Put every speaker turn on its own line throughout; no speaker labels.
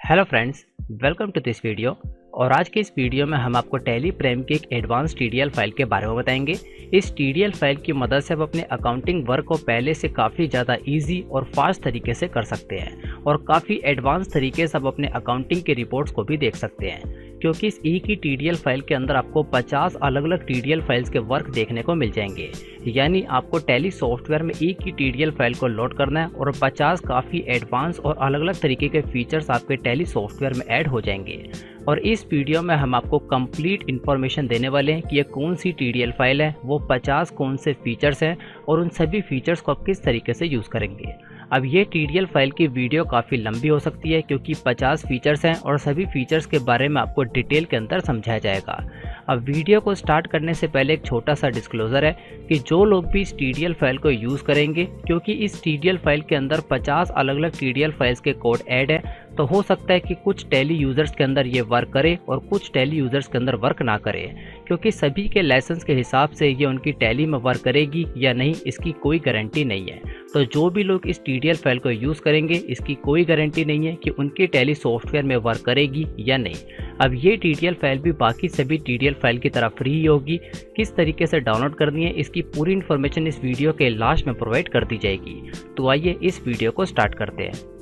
Hello friends, welcome to this video. और आज के इस वीडियो में हम आपको टैली प्राइम की एक एडवांस टीडीएल फाइल के बारे में बताएंगे। इस टीडीएल फाइल की मदद से आप अपने अकाउंटिंग वर्क को पहले से काफ़ी ज़्यादा इजी और फास्ट तरीके से कर सकते हैं और काफ़ी एडवांस तरीके से आप अपने अकाउंटिंग के रिपोर्ट्स को भी देख सकते हैं, क्योंकि इस एक ही टीडीएल फाइल के अंदर आपको 50 अलग अलग टीडीएल फाइल्स के वर्क देखने को मिल जाएंगे। यानी आपको टैली सॉफ्टवेयर में एक ही टीडीएल फाइल को लोड करना है और 50 काफ़ी एडवांस और अलग अलग तरीके के फीचर्स आपके टैली सॉफ्टवेयर में ऐड हो जाएंगे। और इस वीडियो में हम आपको कंप्लीट इन्फॉर्मेशन देने वाले हैं कि ये कौन सी टीडीएल फाइल है, वो 50 कौन से फीचर्स हैं और उन सभी फीचर्स को आप किस तरीके से यूज़ करेंगे। अब ये टीडीएल फाइल की वीडियो काफ़ी लंबी हो सकती है क्योंकि 50 फीचर्स हैं और सभी फीचर्स के बारे में आपको डिटेल के अंदर समझाया जाएगा। अब वीडियो को स्टार्ट करने से पहले एक छोटा सा डिस्क्लोजर है कि जो लोग भी इस टीडीएल फाइल को यूज़ करेंगे, क्योंकि इस टीडीएल फाइल के अंदर 50 अलग अलग टीडीएल फाइल्स के कोड ऐड है, तो हो सकता है कि कुछ टैली यूज़र्स के अंदर ये वर्क करे और कुछ टैली यूज़र्स के अंदर वर्क ना करे, क्योंकि सभी के लाइसेंस के हिसाब से ये उनकी टैली में वर्क करेगी या नहीं इसकी कोई गारंटी नहीं है। तो जो भी लोग इस टीडीएल फाइल को यूज़ करेंगे इसकी कोई गारंटी नहीं है कि उनकी टैली सॉफ्टवेयर में वर्क करेगी या नहीं। अब ये टीडीएल फाइल भी बाकी सभी टीडीएल फाइल की तरह फ्री होगी। किस तरीके से डाउनलोड करनी है इसकी पूरी इन्फॉर्मेशन इस वीडियो के लास्ट में प्रोवाइड कर दी जाएगी। तो आइए इस वीडियो को स्टार्ट करते हैं।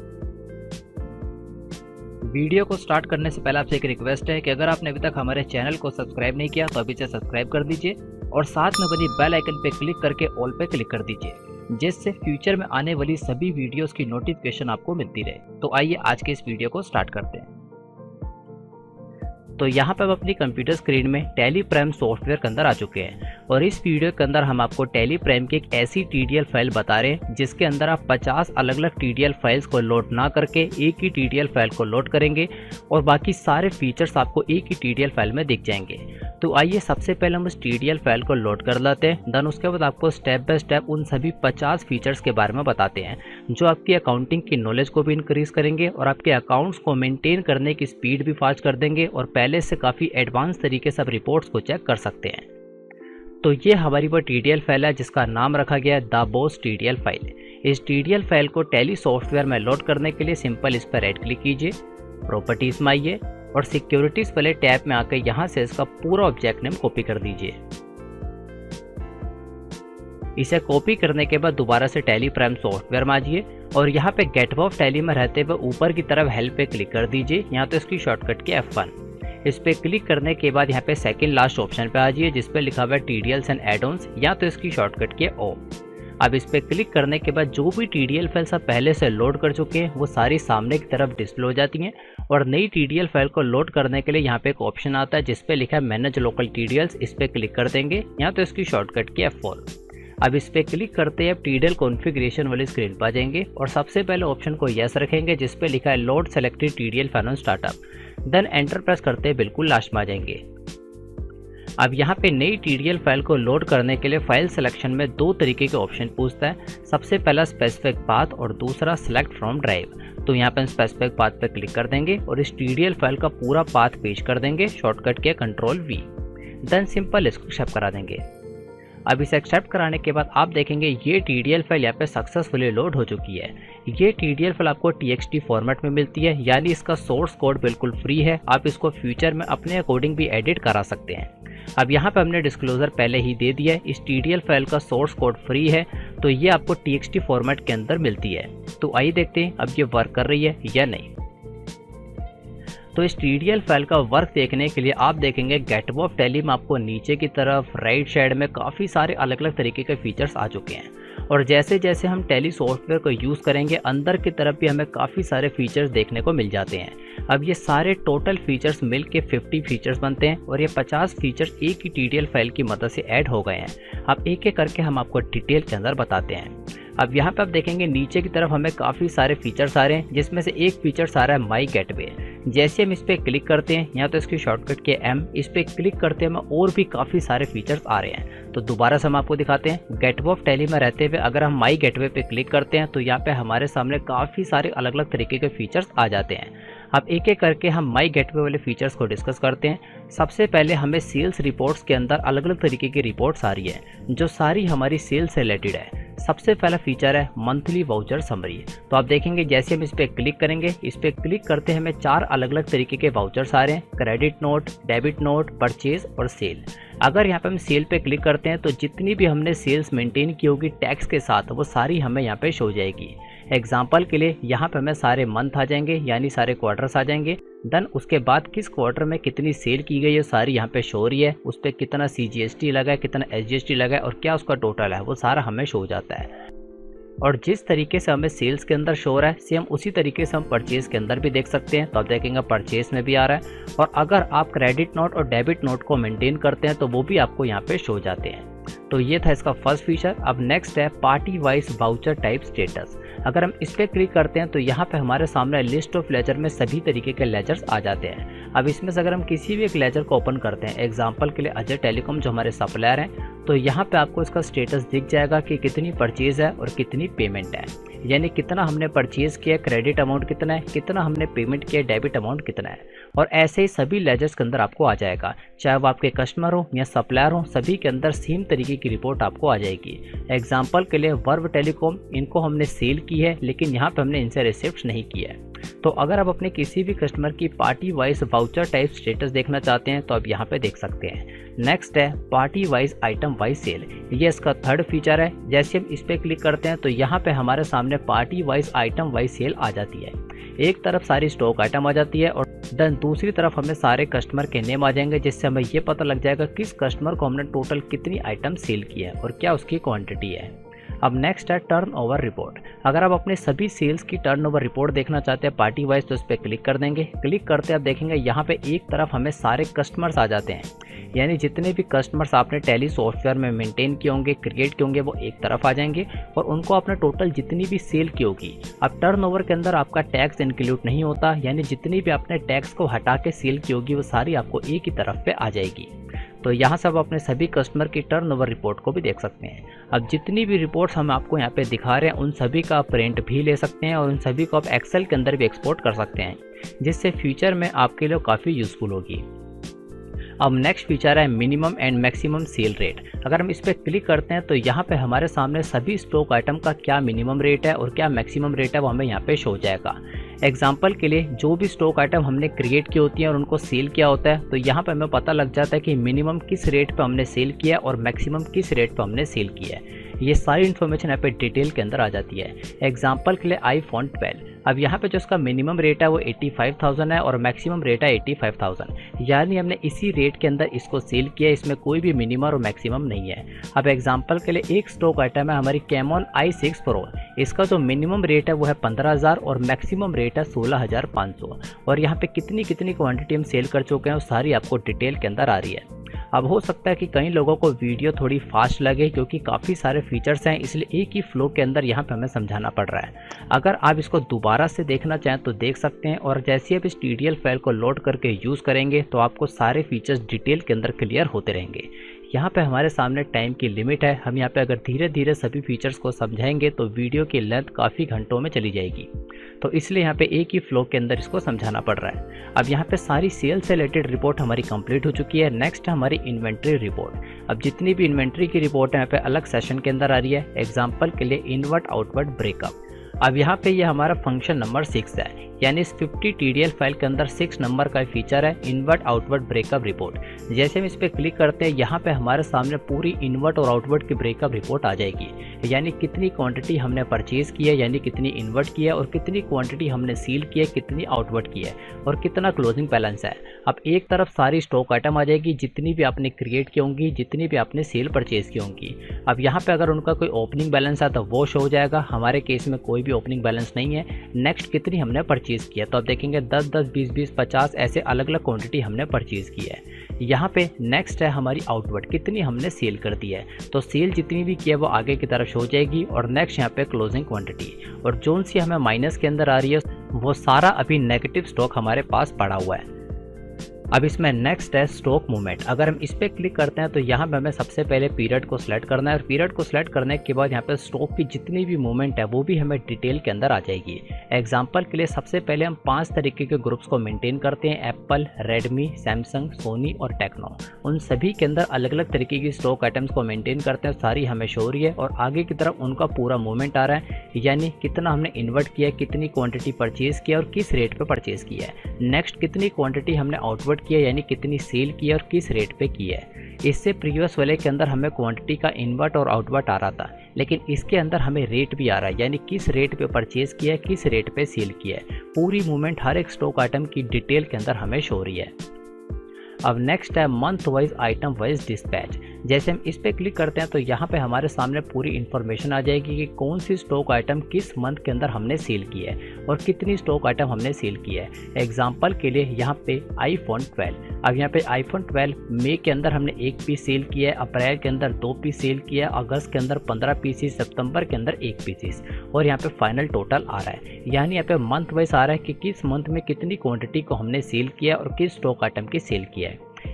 वीडियो को स्टार्ट करने से पहले आपसे एक रिक्वेस्ट है कि अगर आपने अभी तक हमारे चैनल को सब्सक्राइब नहीं किया तो अभी से सब्सक्राइब कर दीजिए और साथ में बनी बेल आइकन पे क्लिक करके ऑल पे क्लिक कर दीजिए, जिससे फ्यूचर में आने वाली सभी वीडियोस की नोटिफिकेशन आपको मिलती रहे। तो आइए आज के इस वीडियो को स्टार्ट करते हैं। तो यहाँ पे हम अपनी कंप्यूटर स्क्रीन में टैली प्राइम सॉफ्टवेयर के अंदर आ चुके हैं और इस वीडियो के अंदर हम आपको टैली प्राइम की एक ऐसी टीडीएल फाइल बता रहे हैं जिसके अंदर आप 50 अलग अलग टीडीएल फाइल्स को लोड ना करके एक ही टीडीएल फाइल को लोड करेंगे और बाकी सारे फीचर्स आपको एक ही टीडीएल फाइल में दिख जाएंगे। तो आइए सबसे पहले हम उस टीडीएल फाइल को लोड कर लेते हैं, देन उसके बाद आपको स्टेप बाय स्टेप उन सभी 50 फीचर्स के बारे में बताते हैं जो आपकी अकाउंटिंग की नॉलेज को भी इंक्रीज करेंगे और आपके अकाउंट्स को मेंटेन करने की स्पीड भी फास्ट कर देंगे और पहले से काफ़ी एडवांस तरीके से आप रिपोर्ट्स को चेक कर सकते हैं। तो ये हमारी वो टीडीएल फाइल है जिसका नाम रखा गया है द बॉस टीडीएल फाइल। इस टीडीएल फाइल को टैली सॉफ्टवेयर में लोड करने के लिए सिंपल इस पर राइट क्लिक कीजिए, प्रॉपर्टीज में आइए और सिक्योरिटीज वाले टैब में आकर यहाँ से इसका पूरा ऑब्जेक्ट नेम कॉपी कर दीजिए। इसे कॉपी करने के बाद दोबारा से टैली प्राइम सॉफ्टवेयर में आइए और यहाँ पे गेट ऑफ टैली में रहते हुए ऊपर की तरफ हेल्प पे क्लिक कर दीजिए। यहाँ तो इसकी शॉर्टकट की F1। इस पे क्लिक करने के बाद यहाँ पे सेकंड लास्ट ऑप्शन पे आ जाइए जिस पे लिखा हुआ है टीडीएल्स एंड एड-ऑन्स, या तो इसकी शॉर्टकट की O। अब इस पे क्लिक करने के बाद जो भी टीडीएल फाइल्स आप पहले से लोड कर चुके हैं वो सारी सामने की तरफ डिस्प्ले हो जाती हैं और नई टीडीएल फाइल को लोड करने के लिए यहाँ पे एक ऑप्शन आता है जिस पे लिखा है मैनेज लोकल टीडीएल्स। इस पे क्लिक कर देंगे, यहाँ तो इसकी शॉर्टकट की F4। अब इस पे क्लिक करते ही आप टीडीएल कॉन्फ़िगरेशन वाली स्क्रीन पर आ जाएंगे और सबसे पहले ऑप्शन को यस रखेंगे जिस पे लिखा है load selected TDL file on startup, then enter press करते ही बिल्कुल लास्ट में आ जाएंगे। अब यहाँ पे नई टीडीएल फाइल को लोड करने के लिए फाइल सिलेक्शन में दो तरीके के ऑप्शन पूछता है। सबसे पहला स्पेसिफिक पाथ और दूसरा सेलेक्ट फ्रॉम ड्राइव। तो यहाँ पे स्पेसिफिक पाथ पे क्लिक कर देंगे और इस टीडीएल फाइल का पूरा पाथ पेश कर देंगे, शॉर्टकट के Ctrl+V, देन सिंपल इसको एक्सेप्ट करा देंगे। अब इसे एक्सेप्ट कराने के बाद आप देखेंगे ये टीडीएल फाइल यहाँ पे सक्सेसफुली लोड हो चुकी है। ये टीडीएल फाइल आपको TXT फॉर्मेट में मिलती है, यानी इसका सोर्स कोड बिल्कुल फ्री है। आप इसको फ्यूचर में अपने अकॉर्डिंग भी एडिट करा सकते हैं। अब यहाँ पे हमने डिस्क्लोजर पहले ही दे दिया है, इस टीडीएल फाइल का सोर्स कोड फ्री है तो ये आपको TXT फॉर्मेट के अंदर मिलती है। तो आइए देखते हैं अब ये वर्क कर रही है या नहीं। तो इस टीडीएल फाइल का वर्क देखने के लिए आप देखेंगे गेट ऑफ टैली में आपको नीचे की तरफ राइट साइड में काफ़ी सारे अलग अलग तरीके के फीचर्स आ चुके हैं और जैसे जैसे हम टैली सॉफ्टवेयर को यूज़ करेंगे अंदर की तरफ भी हमें काफ़ी सारे फीचर्स देखने को मिल जाते हैं। अब ये सारे टोटल फीचर्स मिल के 50 फीचर्स बनते हैं और ये 50 फीचर्स एक ही टीडीएल फाइल की मदद से ऐड हो गए हैं। अब एक एक करके हम आपको डिटेल के अंदर बताते हैं। अब यहाँ पे आप देखेंगे नीचे की तरफ हमें काफ़ी सारे फीचर्स आ रहे हैं जिसमें से एक फीचर्स आ रहा है माई गेटवे। जैसे हम इस पर क्लिक करते हैं यहाँ तो इसकी शॉर्टकट के M, इस पर क्लिक करते हैं और भी काफ़ी सारे फीचर्स आ रहे हैं। तो दोबारा से हम आपको दिखाते हैं। गेटवे ऑफ टैली में रहते हुए अगर हम माई गेटवे पे क्लिक करते हैं तो यहाँ पे हमारे सामने काफ़ी सारे अलग अलग तरीके के फीचर्स आ जाते हैं। अब एक एक करके हम माई गेटवे वाले फीचर्स को डिस्कस करते हैं। सबसे पहले हमें सेल्स रिपोर्ट्स के अंदर अलग अलग तरीके की रिपोर्ट्स आ रही है जो सारी हमारी सेल्स से रिलेटेड है। सबसे पहला फीचर है मंथली वाउचर समरी। तो आप देखेंगे जैसे हम इस पर क्लिक करेंगे, इस पर क्लिक करते हमें 4 अलग अलग तरीके के वाउचर्स आ रहे हैं, credit note, debit note, purchase और सेल। अगर यहाँ पे हम सेल पे क्लिक करते हैं तो जितनी भी हमने सेल्स मेंटेन की होगी टैक्स के साथ वो सारी हमें यहाँ पे शो हो जाएगी। एग्जाम्पल के लिए यहाँ पे हमें सारे मंथ आ जाएंगे, यानी सारे क्वार्टर्स आ जाएंगे। देन उसके बाद किस क्वार्टर में कितनी सेल की गई है सारी यहाँ पे शो हो रही है, उस पर कितना CGST लगा है, कितना SGST लगा है और क्या उसका टोटल है, वो सारा हमें शो हो जाता है। और जिस तरीके से हमें सेल्स के अंदर शो हो रहा है सेम उसी तरीके से हम परचेज के अंदर भी देख सकते हैं। तो आप देखेंगे परचेज में भी आ रहा है। और अगर आप क्रेडिट नोट और डेबिट नोट को मेंटेन करते हैं तो वो भी आपको यहाँ पे शो हो जाते हैं। तो ये था इसका फर्स्ट फीचर। अब नेक्स्ट है party wise voucher type status. अगर हम इस पर क्लिक करते हैं तो यहाँ पे हमारे सामने लिस्ट ऑफ लेजर में सभी तरीके के लेजर्स आ जाते हैं। अब इसमें से अगर हम किसी भी एक लेजर को ओपन करते हैं, एग्जांपल के लिए अजय टेलीकॉम जो हमारे सप्लायर हैं, तो यहाँ पे आपको इसका स्टेटस दिख जाएगा कि कितनी परचेज है और कितनी पेमेंट है, यानी कितना हमने परचेज किया, क्रेडिट अमाउंट कितना है, कितना हमने पेमेंट किया, डेबिट अमाउंट कितना है। और ऐसे ही सभी लेजर्स के अंदर आपको आ जाएगा, चाहे वो आपके कस्टमर हो या सप्लायर हो, सभी के अंदर सेम तरीके की रिपोर्ट आपको आ जाएगी। एग्जाम्पल के लिए वर्व टेलीकॉम, इनको हमने सेल की है लेकिन यहाँ पे हमने इनसे रिसिप्ट नहीं किया है। तो अगर आप अपने किसी भी कस्टमर की party wise voucher type status देखना चाहते हैं तो आप यहाँ पे देख सकते हैं। नेक्स्ट है party wise item wise sale, ये इसका थर्ड फीचर है। जैसे हम इस पर क्लिक करते हैं तो यहाँ पे हमारे सामने party wise item wise sale आ जाती है। एक तरफ सारी स्टॉक आइटम आ जाती है और देन दूसरी तरफ हमें सारे कस्टमर के नेम आ जाएंगे, जिससे हमें ये पता लग जाएगा किस कस्टमर को हमने टोटल कितनी आइटम सेल की है और क्या उसकी क्वांटिटी है। अब नेक्स्ट है टर्नओवर रिपोर्ट। अगर आप अपने सभी सेल्स की टर्नओवर रिपोर्ट देखना चाहते हैं पार्टी वाइज तो इस पर क्लिक कर देंगे। क्लिक करते आप देखेंगे यहाँ पे एक तरफ हमें सारे कस्टमर्स आ जाते हैं, यानी जितने भी कस्टमर्स आपने टैली सॉफ्टवेयर में मेंटेन किए होंगे, क्रिएट किए होंगे, वो एक तरफ आ जाएंगे और उनको आपने टोटल जितनी भी सेल की होगी। अब टर्नओवर के अंदर आपका टैक्स इंक्लूड नहीं होता, यानी जितनी भी आपने टैक्स को हटा के सेल की होगी वो सारी आपको एक ही तरफ पे आ जाएगी। तो यहाँ से आप अपने सभी कस्टमर की टर्नओवर रिपोर्ट को भी देख सकते हैं। अब जितनी भी रिपोर्ट्स हम आपको यहाँ पे दिखा रहे हैं उन सभी का आप प्रिंट भी ले सकते हैं और उन सभी को आप एक्सेल के अंदर भी एक्सपोर्ट कर सकते हैं, जिससे फ्यूचर में आपके लिए काफ़ी यूज़फुल होगी। अब नेक्स्ट फीचर है minimum and maximum cell rate. अगर हम इस पर क्लिक करते हैं तो यहाँ पे हमारे सामने सभी स्टॉक आइटम का क्या मिनिमम रेट है और क्या मैक्सिमम रेट है वो हमें यहाँ पे शो हो जाएगा। एग्जाम्पल के लिए जो भी स्टॉक आइटम हमने क्रिएट की होती है और उनको सेल किया होता है तो यहाँ पे हमें पता लग जाता है कि मिनिमम किस रेट पे हमने सेल किया और मैक्सिमम किस रेट पे हमने सेल किया है। ये सारी इन्फॉर्मेशन यहाँ पे डिटेल के अंदर आ जाती है। एग्जाम्पल के लिए आईफोन 12, अब यहाँ पे जो इसका मिनिमम रेट है वो 85,000 है और मैक्सिमम रेट है 85,000, यानी हमने इसी रेट के अंदर इसको सेल किया, इसमें कोई भी मिनिमम और मैक्सिमम नहीं है। अब एग्जाम्पल के लिए एक स्टॉक आइटम है हमारी कैमॉन i6 Pro, इसका जो मिनिमम रेट है वो है 15,000 और मैक्सिमम रेट है 16,500 और यहाँ पे कितनी क्वांटिटी हम सेल कर चुके हैं वो सारी आपको डिटेल के अंदर आ रही है। अब हो सकता है कि कई लोगों को वीडियो थोड़ी फास्ट लगे क्योंकि काफ़ी सारे फीचर्स हैं, इसलिए एक ही फ्लो के अंदर यहाँ पे हमें समझाना पड़ रहा है। अगर आप इसको दोबारा से देखना चाहें तो देख सकते हैं और जैसे आप इस TDL फाइल को लोड करके यूज़ करेंगे तो आपको सारे फीचर्स डिटेल के अंदर क्लियर होते रहेंगे। यहाँ पे हमारे सामने टाइम की लिमिट है, हम यहाँ पे अगर धीरे धीरे सभी फीचर्स को समझाएंगे तो वीडियो की लेंथ काफ़ी घंटों में चली जाएगी, तो इसलिए यहाँ पे एक ही फ्लो के अंदर इसको समझाना पड़ रहा है। अब यहाँ पे सारी सेल से रिलेटेड रिपोर्ट हमारी कंप्लीट हो चुकी है। नेक्स्ट है हमारी इन्वेंट्री रिपोर्ट। अब जितनी भी इन्वेंट्री की रिपोर्ट है यहाँ पे अलग सेशन के अंदर आ रही है। एग्जाम्पल के लिए इनवर्ट आउटवर्ट ब्रेकअप। अब यहाँ पे ये हमारा फंक्शन नंबर 6 है, यानी इस 50 TDL फाइल के अंदर 6 नंबर का फीचर है इनवर्ट आउटवर्ट ब्रेकअप रिपोर्ट। जैसे हम इस पर क्लिक करते हैं यहाँ पे हमारे सामने पूरी इनवर्ट और आउटवर्ट की ब्रेकअप रिपोर्ट आ जाएगी, यानी कितनी क्वांटिटी हमने परचेज की है, यानी कितनी इन्वर्ट की है और कितनी क्वांटिटी हमने सील की है, कितनी आउटवर्ट की है और कितना क्लोजिंग बैलेंस है। अब एक तरफ सारी स्टॉक आइटम आ जाएगी जितनी भी आपने क्रिएट की होंगी, जितनी भी आपने सेल परचेज की होंगी। अब यहाँ पे अगर उनका कोई ओपनिंग बैलेंस है तो वो शो हो जाएगा, हमारे केस में कोई भी ओपनिंग बैलेंस नहीं है। नेक्स्ट कितनी हमने परचेज किया, तो आप देखेंगे 10, 10, 20, 20, 50 ऐसे अलग अलग क्वांटिटी हमने परचेज की है। यहाँ पे नेक्स्ट है हमारी आउटवर्ट, कितनी हमने सेल कर दी है, तो सेल जितनी भी की है वो आगे की तरफ हो जाएगी। और नेक्स्ट यहाँ पे क्लोजिंग क्वांटिटी, और जोन सी हमें माइनस के अंदर आ रही है वो सारा अभी नेगेटिव स्टॉक हमारे पास पड़ा हुआ है। अब इसमें नेक्स्ट है स्टॉक मूवमेंट। अगर हम इस पर क्लिक करते हैं तो यहाँ पे हमें सबसे पहले पीरियड को सिलेक्ट करना है और पीरियड को सिलेक्ट करने के बाद यहाँ पे स्टॉक की जितनी भी मूवमेंट है वो भी हमें डिटेल के अंदर आ जाएगी। एग्जांपल के लिए सबसे पहले हम 5 तरीके के ग्रुप्स को मेंटेन करते हैं, एप्पल, रेडमी, सैमसंग, सोनी और टेक्नो। उन सभी के अंदर अलग अलग तरीके की स्टॉक आइटम्स को मेंटेन करते हैं, सारी हमें शो हो रही है और आगे की तरफ उनका पूरा मूवमेंट आ रहा है, यानी कितना हमने इन्वर्ट किया, कितनी क्वांटिटी परचेज किया और किस रेट पे परचेज किया है। नेक्स्ट कितनी क्वांटिटी हमने आउटवर्ड किया, यानी कितनी सेल की और किस रेट पे की है। इससे प्रीवियस वाले के अंदर हमें क्वांटिटी का इनवर्ट और आउटवर्ट आ रहा था, लेकिन इसके अंदर हमें रेट भी आ रहा है, यानी किस रेट पे परचेज किया है, किस रेट पे सेल किया है। पूरी मूवमेंट हर एक स्टॉक आइटम की डिटेल के अंदर हमें शो हो रही है। अब नेक्स्ट है month wise item wise dispatch. जैसे हम इस पर क्लिक करते हैं तो यहाँ पे हमारे सामने पूरी इन्फॉर्मेशन आ जाएगी कि कौन सी स्टॉक आइटम किस मंथ के अंदर हमने सेल की है और कितनी स्टॉक आइटम हमने सेल की है। एग्जांपल के लिए यहाँ पे आईफोन 12, अब यहाँ पे आईफोन 12 मई के अंदर हमने 1 पीस सेल किया है, अप्रैल के अंदर 2 पीस सेल किया है, अगस्त के अंदर 15 पीसीस, सितंबर के अंदर 1 पीसीस और यहाँ पे फाइनल टोटल आ रहा है। यानी यहाँ पे मंथ वाइज आ रहा है कि किस मंथ में कितनी क्वांटिटी को हमने सेल किया और किस स्टॉक आइटम की सेल किया है।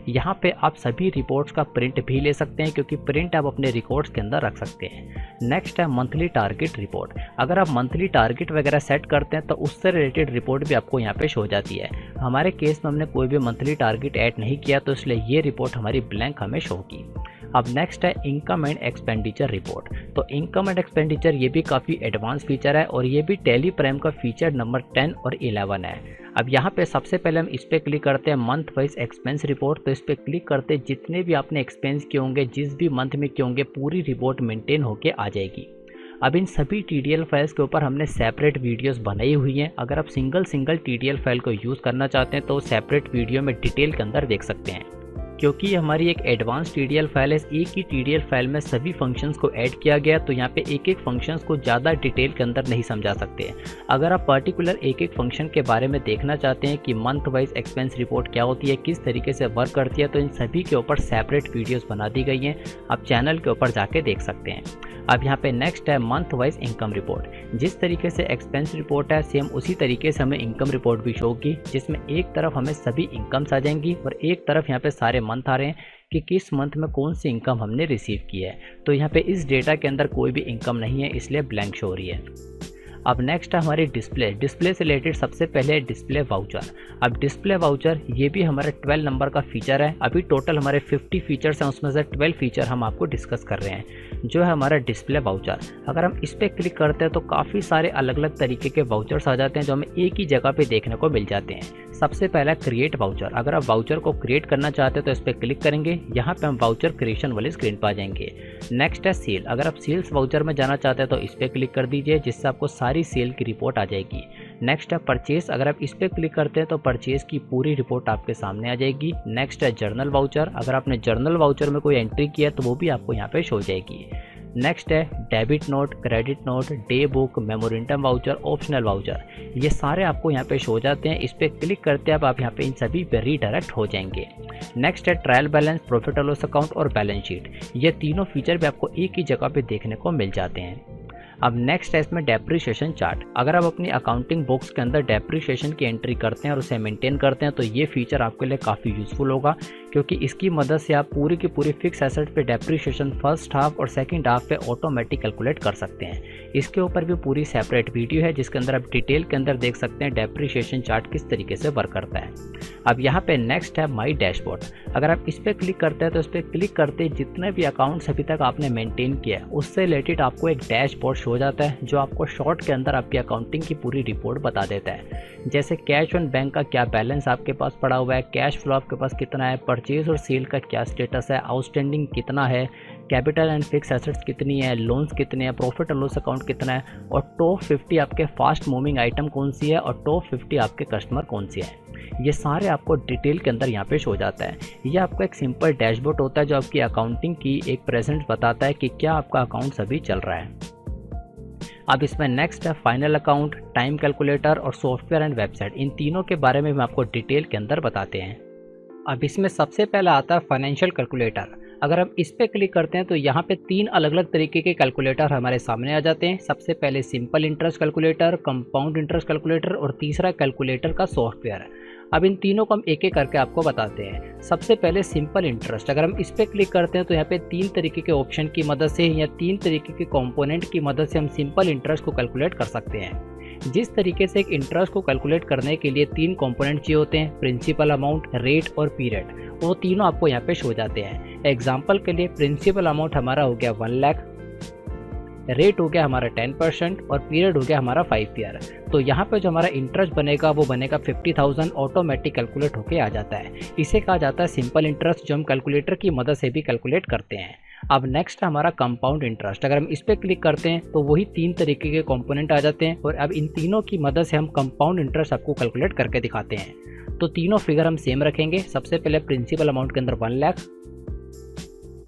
यहाँ पे आप सभी रिपोर्ट्स का प्रिंट भी ले सकते हैं, क्योंकि प्रिंट आप अपने रिकॉर्ड्स के अंदर रख सकते हैं। नेक्स्ट है मंथली टारगेट रिपोर्ट। अगर आप मंथली टारगेट वगैरह सेट करते हैं तो उससे रिलेटेड रिपोर्ट भी आपको यहाँ पे शो हो जाती है। हमारे केस में हमने कोई भी मंथली टारगेट ऐड नहीं किया, तो इसलिए ये रिपोर्ट हमारी ब्लैंक हमें शो होगी। अब नेक्स्ट है इनकम एंड एक्सपेंडिचर रिपोर्ट। तो इनकम एंड एक्सपेंडिचर ये भी काफ़ी एडवांस फीचर है और ये भी टैली प्राइम का फीचर नंबर 10 और 11 है। अब यहाँ पे सबसे पहले हम इस पर क्लिक करते हैं मंथ वाइज एक्सपेंस रिपोर्ट। तो इस पर क्लिक करते जितने भी आपने एक्सपेंस किए होंगे, जिस भी मंथ में किए होंगे, पूरी रिपोर्ट मेंटेन होके आ जाएगी। अब इन सभी TDL फाइल्स के ऊपर हमने सेपरेट वीडियोस बनाई हुई हैं। अगर आप सिंगल TDL फाइल को यूज़ करना चाहते हैं तो सेपरेट वीडियो में डिटेल के अंदर देख सकते हैं। क्योंकि ये हमारी एक एडवांस TDL फाइल है, एक ही TDL फाइल में सभी फंक्शंस को ऐड किया गया, तो यहाँ पे एक एक फंक्शंस को ज़्यादा डिटेल के अंदर नहीं समझा सकते। अगर आप पर्टिकुलर एक एक फंक्शन के बारे में देखना चाहते हैं कि मंथ वाइज एक्सपेंस रिपोर्ट क्या होती है, किस तरीके से वर्क करती है, तो इन सभी के ऊपर सेपरेट वीडियोस बना दी गई हैं, आप चैनल के ऊपर जाके देख सकते हैं। अब यहाँ पे नेक्स्ट है मंथ वाइज इनकम रिपोर्ट। जिस तरीके से एक्सपेंस रिपोर्ट है, सेम उसी तरीके से हमें इनकम रिपोर्ट भी शो होगी, जिसमें एक तरफ हमें सभी इनकम्स आ जाएंगी और एक तरफ यहाँ पे सारे मंथ आ रहे हैं कि किस मंथ में कौन सी इनकम हमने रिसीव की है। तो यहाँ पे इस डेटा के अंदर कोई भी इनकम नहीं है, इसलिए ब्लैंक शो हो रही है। अब नेक्स्ट है हमारी डिस्प्ले से रिलेटेड सबसे पहले डिस्प्ले वाउचर। अब डिस्प्ले वाउचर ये भी हमारे 12 नंबर का फीचर है। अभी टोटल हमारे 50 फीचर्स हैं, उसमें से 12 फीचर हम आपको डिस्कस कर रहे हैं। जो है हमारा डिस्प्ले वाउचर, अगर हम इस पर क्लिक करते हैं तो काफ़ी सारे अलग अलग तरीके के वाउचर्स आ जाते हैं जो हमें एक ही जगह पे देखने को मिल जाते हैं। सबसे पहला क्रिएट वाउचर। अगर आप वाउचर को क्रिएट करना चाहते हैं तो इस पर क्लिक करेंगे, यहाँ पे हम वाउचर क्रिएशन वाली स्क्रीन पर आ जाएंगे। नेक्स्ट है सेल। अगर आप सेल्स वाउचर में जाना चाहते हैं तो इस पर क्लिक कर दीजिए, जिससे आपको सारी सेल की रिपोर्ट आ जाएगी। नेक्स्ट है परचेस। अगर आप इस पर क्लिक करते हैं तो परचेस की पूरी रिपोर्ट आपके सामने आ जाएगी। नेक्स्ट है जर्नल वाउचर। अगर आपने जर्नल वाउचर में कोई एंट्री किया तो वो भी आपको यहाँ पे शो हो जाएगी। नेक्स्ट है debit note, credit note, day book, memorandum voucher, optional voucher, ये सारे आपको यहाँ पे शो हो जाते हैं। इस पर क्लिक करते हैं आप यहाँ पे इन सभी पे रीडायरेक्ट हो जाएंगे। नेक्स्ट है ट्रायल बैलेंस, प्रॉफिट और लॉस अकाउंट और बैलेंस शीट। ये तीनों फीचर भी आपको एक ही जगह पे देखने को मिल जाते हैं। अब नेक्स्ट है इसमें डेप्रिसिएशन चार्ट। अगर आप अपनी अकाउंटिंग बुक्स के अंदर डेप्रिसिएशन की एंट्री करते हैं और उसे मेंटेन करते हैं तो ये फीचर आपके लिए काफ़ी यूजफुल होगा, क्योंकि इसकी मदद से आप पूरी की पूरी फिक्स एसेट पे डेप्रिसिएशन फर्स्ट हाफ और सेकंड हाफ पे ऑटोमेटिक कैलकुलेट कर सकते हैं। इसके ऊपर भी पूरी सेपरेट वीडियो है जिसके अंदर आप डिटेल के अंदर देख सकते हैं डेप्रिसिएशन चार्ट किस तरीके से वर्क करता है। अब यहाँ पे नेक्स्ट है माई डैशबोर्ड। अगर आप इस पर क्लिक करते हैं तो इस पर क्लिक करते जितने भी अकाउंट्स अभी तक आपने मेंटेन किया है उससे रिलेटेड आपको एक डैशबोर्ड शो हो जाता है, जो आपको शॉर्ट के अंदर आपकी अकाउंटिंग की पूरी रिपोर्ट बता देता है। जैसे कैश ऑन बैंक का क्या बैलेंस आपके पास पड़ा हुआ है, कैश फ्लो आपके पास कितना है, परचेज और सेल का क्या स्टेटस है, आउटस्टैंडिंग कितना है, कैपिटल एंड फिक्स एसेट्स कितनी है, लोन्स कितने हैं, प्रॉफिट और लॉस अकाउंट कितना है, और टॉप 50 आपके फास्ट मूविंग आइटम कौन सी है और टॉप 50 आपके कस्टमर कौन सी है। ये सारे आपको डिटेल के अंदर यहाँ पे शो हो जाता है। ये आपका एक सिंपल डैशबोर्ड होता है जो आपकी अकाउंटिंग की एक प्रेजेंट बताता है कि क्या आपका अकाउंट अभी चल रहा है। अब इसमें नेक्स्ट है फाइनल अकाउंट, टाइम कैलकुलेटर और सॉफ्टवेयर एंड वेबसाइट। इन तीनों के बारे में हम आपको डिटेल के अंदर बताते हैं। अब इसमें सबसे पहला आता है फाइनेंशियल कैलकुलेटर। अगर हम इस पर क्लिक करते हैं तो यहाँ पे 3 अलग अलग तरीके के कैलकुलेटर हमारे सामने आ जाते हैं। सबसे पहले simple interest calculator, compound interest calculator और तीसरा कैलकुलेटर का सॉफ्टवेयर। अब इन तीनों को हम एक एक करके आपको बताते हैं। सबसे पहले सिंपल इंटरेस्ट, अगर हम इस पर क्लिक करते हैं तो यहाँ पे 3 तरीके के ऑप्शन की मदद से या 3 तरीके के कंपोनेंट की मदद से हम सिंपल इंटरेस्ट को कैलकुलेट कर सकते हैं। जिस तरीके से एक इंटरेस्ट को कैलकुलेट करने के लिए 3 कंपोनेंट चाहिए होते हैं, प्रिंसिपल अमाउंट, रेट और पीरियड, वो तीनों आपको यहाँ पे शो जाते हैं। एग्जाम्पल के लिए प्रिंसिपल अमाउंट हमारा हो गया 1 लाख, रेट हो गया हमारा 10% और पीरियड हो गया हमारा 5 ईयर। तो यहाँ पे जो हमारा इंटरेस्ट बनेगा वो बनेगा 50,000, ऑटोमेटिक कैलकुलेट होके आ जाता है। इसे कहा जाता है सिंपल इंटरेस्ट, जो हम कैलकुलेटर की मदद से भी कैलकुलेट करते हैं। अब नेक्स्ट है हमारा कंपाउंड इंटरेस्ट। अगर हम इस पर क्लिक करते हैं तो वही 3 तरीके के कंपोनेंट आ जाते हैं और अब इन तीनों की मदद से हम कंपाउंड इंटरेस्ट आपको कैलकुलेट करके दिखाते हैं। तो तीनों फिगर हम सेम रखेंगे। सबसे पहले प्रिंसिपल अमाउंट के अंदर 1 लाख,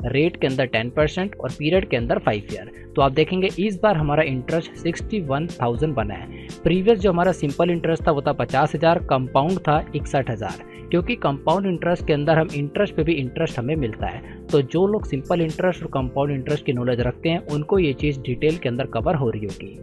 रेट के अंदर 10% और पीरियड के अंदर 5 ईयर। तो आप देखेंगे इस बार हमारा इंटरेस्ट 61,000 बना है। प्रीवियस जो हमारा सिंपल इंटरेस्ट था वो था 50,000, कंपाउंड था 61,000। क्योंकि कंपाउंड इंटरेस्ट के अंदर हम इंटरेस्ट पे भी इंटरेस्ट हमें मिलता है, तो जो लोग सिंपल इंटरेस्ट और कंपाउंड इंटरेस्ट की नॉलेज रखते हैं उनको ये चीज़ डिटेल के अंदर कवर हो रही होगी।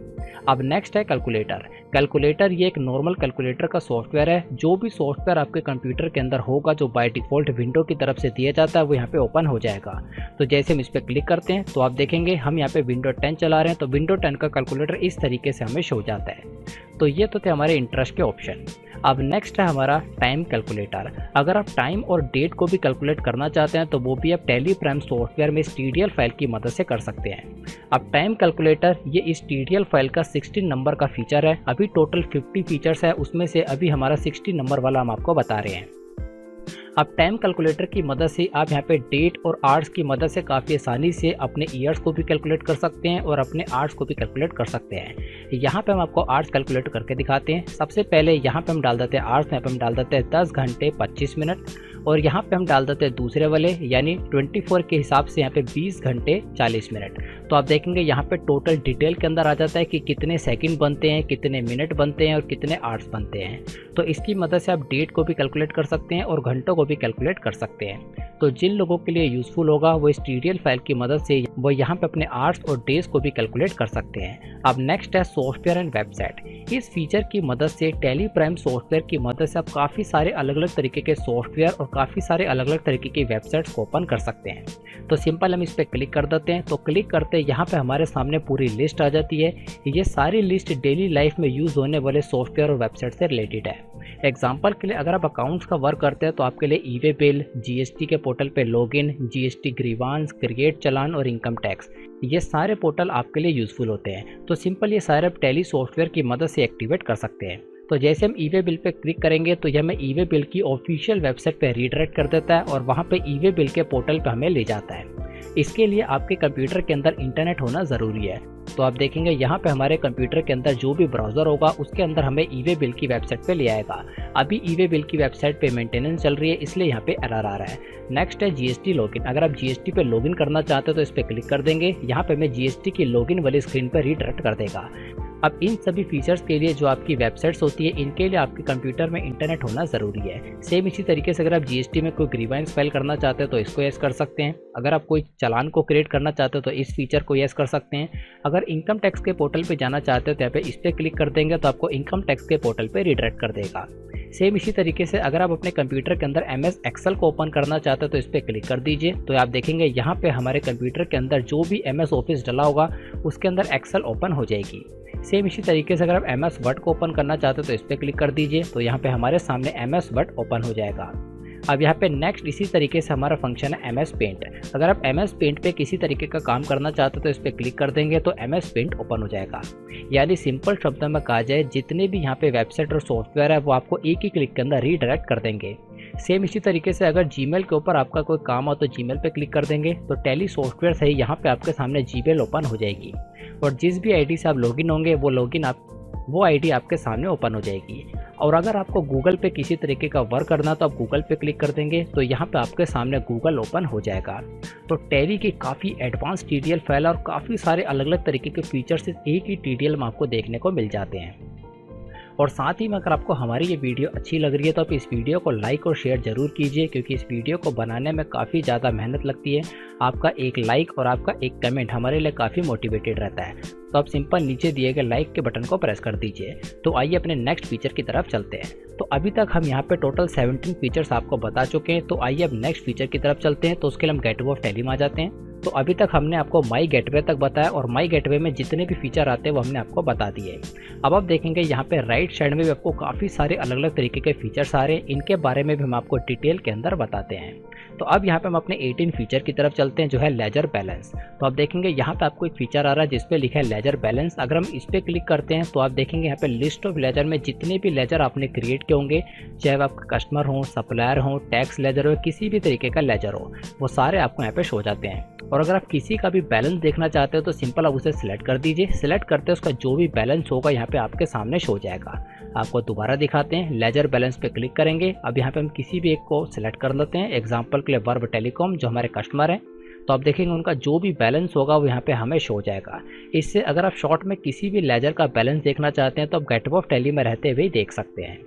अब नेक्स्ट है कैलकुलेटर। कैलकुलेटर ये एक नॉर्मल कैलकुलेटर का सॉफ्टवेयर है। जो भी सॉफ्टवेयर आपके कंप्यूटर के अंदर होगा जो बाय डिफ़ॉल्ट विंडो की तरफ से दिया जाता है वो यहाँ पे ओपन हो जाएगा। तो जैसे हम इस पर क्लिक करते हैं तो आप देखेंगे हम यहाँ पे विंडो 10 चला रहे हैं, तो विंडो 10 का कैलकुलेटर इस तरीके से हमें शो जाता है। तो ये तो थे हमारे इंटरेस्ट के ऑप्शन। अब नेक्स्ट है हमारा टाइम कैलकुलेटर। अगर आप टाइम और डेट को भी कैलकुलेट करना चाहते हैं तो वो भी आप टैली प्राइम सॉफ्टवेयर में इस TDL फाइल की मदद से कर सकते हैं। अब टाइम कैलकुलेटर ये इस TDL फाइल का 16 नंबर का फीचर है। अभी टोटल 50 फीचर्स है, उसमें से अभी हमारा 60 नंबर वाला हम आपको बता रहे हैं। अब टाइम कैलकुलेटर की मदद से आप यहाँ पे डेट और आवर्स की मदद से काफ़ी आसानी से अपने ईयर्स को भी कैलकुलेट कर सकते हैं और अपने आवर्स को भी कैलकुलेट कर सकते हैं। यहाँ पे हम आपको आवर्स कैलकुलेट करके दिखाते हैं। सबसे पहले यहाँ पे हम डाल देते हैं आवर्स, यहाँ पे हम डाल देते हैं 10 घंटे 25 मिनट और यहाँ पे हम डाल देते हैं दूसरे वाले यानी 24 के हिसाब से यहाँ पे 20 घंटे 40 मिनट। तो आप देखेंगे यहाँ पे टोटल डिटेल के अंदर आ जाता है कि कितने सेकंड बनते हैं, कितने मिनट बनते हैं और कितने आवर्स बनते हैं। तो इसकी मदद से आप डेट को भी कैलकुलेट कर सकते हैं और घंटों को भी कैलकुलेट कर सकते हैं। तो जिन लोगों के लिए यूज़फुल होगा वो इस TDL फाइल की मदद से वो यहाँ पे अपने आवर्स और डेज को भी कैलकुलेट कर सकते हैं। अब नेक्स्ट है सॉफ्टवेयर एंड वेबसाइट। इस फीचर की मदद से टैली प्राइम सॉफ्टवेयर की मदद से आप काफ़ी सारे अलग अलग तरीके के सॉफ्टवेयर और काफ़ी सारे अलग अलग तरीके की वेबसाइट्स को ओपन कर सकते हैं। तो सिंपल हम इस पर क्लिक कर देते हैं। तो क्लिक करते यहाँ पे हमारे सामने पूरी लिस्ट आ जाती है। ये सारी लिस्ट डेली लाइफ में यूज़ होने वाले सॉफ्टवेयर और वेबसाइट से रिलेटेड है। एग्जाम्पल के लिए अगर आप अकाउंट्स का वर्क करते हैं तो आपके लिए ई-वे बिल, GST के पोर्टल पे लॉगिन, GST ग्रीवांस, क्रिएट चालान और इनकम टैक्स, ये सारे पोर्टल आपके लिए यूज़फुल होते हैं। तो सिंपल ये सारे आप टैली सॉफ्टवेयर की मदद से एक्टिवेट कर सकते हैं। तो जैसे हम ई-वे बिल पे क्लिक करेंगे तो यह हमें ई-वे बिल की ऑफिशियल वेबसाइट पे रीडायरेक्ट कर देता है और वहाँ पे ई-वे बिल के पोर्टल पे हमें ले जाता है। इसके लिए आपके कंप्यूटर के अंदर इंटरनेट होना ज़रूरी है। तो आप देखेंगे यहाँ पे हमारे कंप्यूटर के अंदर जो भी ब्राउज़र होगा उसके अंदर हमें ई-वे बिल की वेबसाइट पे ले आएगा। अभी ई-वे बिल की वेबसाइट पे मेंटेनेंस चल रही है इसलिए यहाँ पे एरर आ रहा है। नेक्स्ट है GST लॉगिन। अगर आप GST पे लॉगिन करना चाहते हो तो इस पर क्लिक कर देंगे। यहाँ पे हमें GST की लॉगिन वाली स्क्रीन पर रीडायरेक्ट कर देगा। अब इन सभी फीचर्स के लिए जो आपकी वेबसाइट्स होती है इनके लिए आपके कंप्यूटर में इंटरनेट होना ज़रूरी है। सेम इसी तरीके से अगर आप GST में कोई ग्रीवेंस फाइल करना चाहते हो तो इसको यस कर सकते हैं। अगर आप कोई चालान को क्रिएट करना चाहते हो तो इस फीचर को यस कर सकते हैं। अगर इनकम टैक्स के पोर्टल पे जाना चाहते हो तो यहाँ पे इस पर क्लिक कर देंगे तो आपको इनकम टैक्स के पोर्टल पे रीडायरेक्ट कर देगा। सेम इसी तरीके से अगर आप अपने कंप्यूटर के अंदर MS एक्सेल को ओपन करना चाहते हो तो इस पर क्लिक कर दीजिए। तो आप देखेंगे यहाँ पे हमारे कंप्यूटर के अंदर जो भी MS ऑफिस डला होगा उसके अंदर एक्सेल ओपन हो जाएगी। सेम इसी तरीके से अगर आप MS वर्ड को ओपन करना चाहते हो तो इस पर क्लिक कर दीजिए। तो यहाँ पे हमारे सामने MS वर्ड ओपन हो जाएगा। अब यहाँ पे नेक्स्ट इसी तरीके से हमारा फंक्शन है MS पेंट। अगर आप MS पेंट पे किसी तरीके का काम करना चाहते हो तो इस पर क्लिक कर देंगे तो MS पेंट ओपन हो जाएगा। यानी सिंपल शब्दों में कहा जाए जितने भी यहाँ पे वेबसाइट और सॉफ्टवेयर है वो आपको एक ही क्लिक के अंदर रीडायरेक्ट कर देंगे। सेम इसी तरीके से अगर जीमेल के ऊपर आपका कोई काम हो तो जीमेल पे क्लिक कर देंगे तो टैली सॉफ्टवेयर से ही यहाँ पे आपके सामने जीमेल ओपन हो जाएगी और जिस भी आईडी से आप लॉगिन होंगे वो आईडी आपके सामने ओपन हो जाएगी। और अगर आपको गूगल पे किसी तरीके का वर्क करना तो आप गूगल पे क्लिक कर देंगे तो यहाँ पे आपके सामने गूगल ओपन हो जाएगा। तो टैली की काफ़ी एडवांस TDL फाइल और काफ़ी सारे अलग अलग तरीके के फीचर्स एक ही TDL में आपको देखने को मिल जाते हैं। और साथ ही में अगर आपको हमारी ये वीडियो अच्छी लग रही है तो आप इस वीडियो को लाइक और शेयर ज़रूर कीजिए, क्योंकि इस वीडियो को बनाने में काफ़ी ज़्यादा मेहनत लगती है। आपका एक लाइक और आपका एक कमेंट हमारे लिए काफ़ी मोटिवेटेड रहता है। तो आप सिंपल नीचे दिए गए लाइक के बटन को प्रेस कर दीजिए। तो आइए अपने नेक्स्ट फीचर की तरफ चलते हैं। तो अभी तक हम यहाँ पे टोटल 17 फीचर्स आपको बता चुके हैं। तो आइए अब नेक्स्ट फीचर की तरफ चलते हैं। तो उसके लिए हम गेटवे ऑफ टैली में आ जाते हैं। तो अभी तक हमने आपको माई गेटवे तक बताया और माई गेटवे में जितने भी फीचर आते हैं वो हमने आपको बता दिए। अब आप देखेंगे यहाँ पे राइट साइड में भी आपको काफ़ी सारे अलग अलग तरीके के फीचर्स आ रहे हैं। इनके बारे में भी हम आपको डिटेल के अंदर बताते हैं। तो अब यहाँ पे हम अपने 18 फीचर की तरफ चलते हैं, जो है लेजर बैलेंस। तो आप देखेंगे यहाँ पे आपको एक फीचर आ रहा है जिसपे लिखा है लेजर बैलेंस। अगर हम इस पर क्लिक करते हैं तो आप देखेंगे यहाँ पे लिस्ट ऑफ लेजर में जितने भी लेजर आपने क्रिएट किए होंगे, चाहे वो आपका कस्टमर हो, सप्लायर हो, टैक्स लेजर हो, किसी भी तरीके का लेजर हो, वो सारे आपको यहाँ पे शो जाते हैं। और अगर आप किसी का भी बैलेंस देखना चाहते हो तो सिंपल आप उसे सिलेक्ट कर दीजिए। सिलेक्ट करते उसका जो भी बैलेंस होगा यहाँ पे आपके सामने शो जाएगा। आपको दोबारा दिखाते हैं, लेजर बैलेंस पे क्लिक करेंगे। अब यहाँ पे हम किसी भी एक को सिलेक्ट कर लेते हैं। एग्जांपल के लिए वर्ब टेलीकॉम जो हमारे कस्टमर हैं, तो आप देखेंगे उनका जो भी बैलेंस होगा वो यहाँ पे हमें शो जाएगा। इससे अगर आप शॉर्ट में किसी भी लेजर का बैलेंस देखना चाहते हैं तो आप गेटवे ऑफ टैली में रहते हुए देख सकते हैं।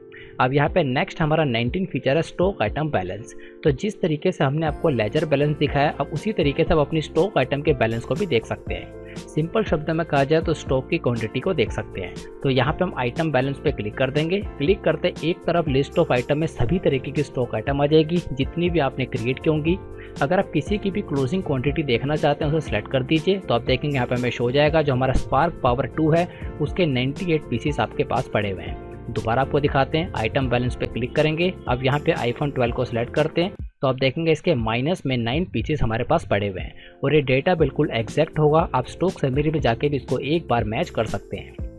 अब यहाँ पे नेक्स्ट हमारा 19 फीचर है स्टॉक आइटम बैलेंस। तो जिस तरीके से हमने आपको लेजर बैलेंस दिखाया, अब उसी तरीके से आप अपनी स्टॉक आइटम के बैलेंस को भी देख सकते हैं। सिंपल शब्द में कहा जाए तो स्टॉक की क्वांटिटी को देख सकते हैं। तो यहाँ पे हम आइटम बैलेंस पे क्लिक कर देंगे। क्लिक करते एक तरफ लिस्ट ऑफ आइटम में सभी तरीके की स्टॉक आइटम आ जाएगी जितनी भी आपने क्रिएट की होंगी। अगर आप किसी की भी क्लोजिंग क्वांटिटी देखना चाहते हैं उसे सेलेक्ट कर दीजिए। तो आप देखेंगे यहाँ पे हमें शो जाएगा जो हमारा स्पार्क पावर 2 है उसके 98 पीसीस आपके पास पड़े हुए हैं। दोबारा आपको दिखाते हैं, आइटम बैलेंस पे क्लिक करेंगे। अब यहाँ पे आईफोन 12 को सिलेक्ट करते हैं तो आप देखेंगे इसके माइनस में 9 पीसेस हमारे पास पड़े हुए हैं और ये डेटा बिल्कुल एग्जैक्ट होगा। आप स्टॉक समरी में जाके भी इसको एक बार मैच कर सकते हैं।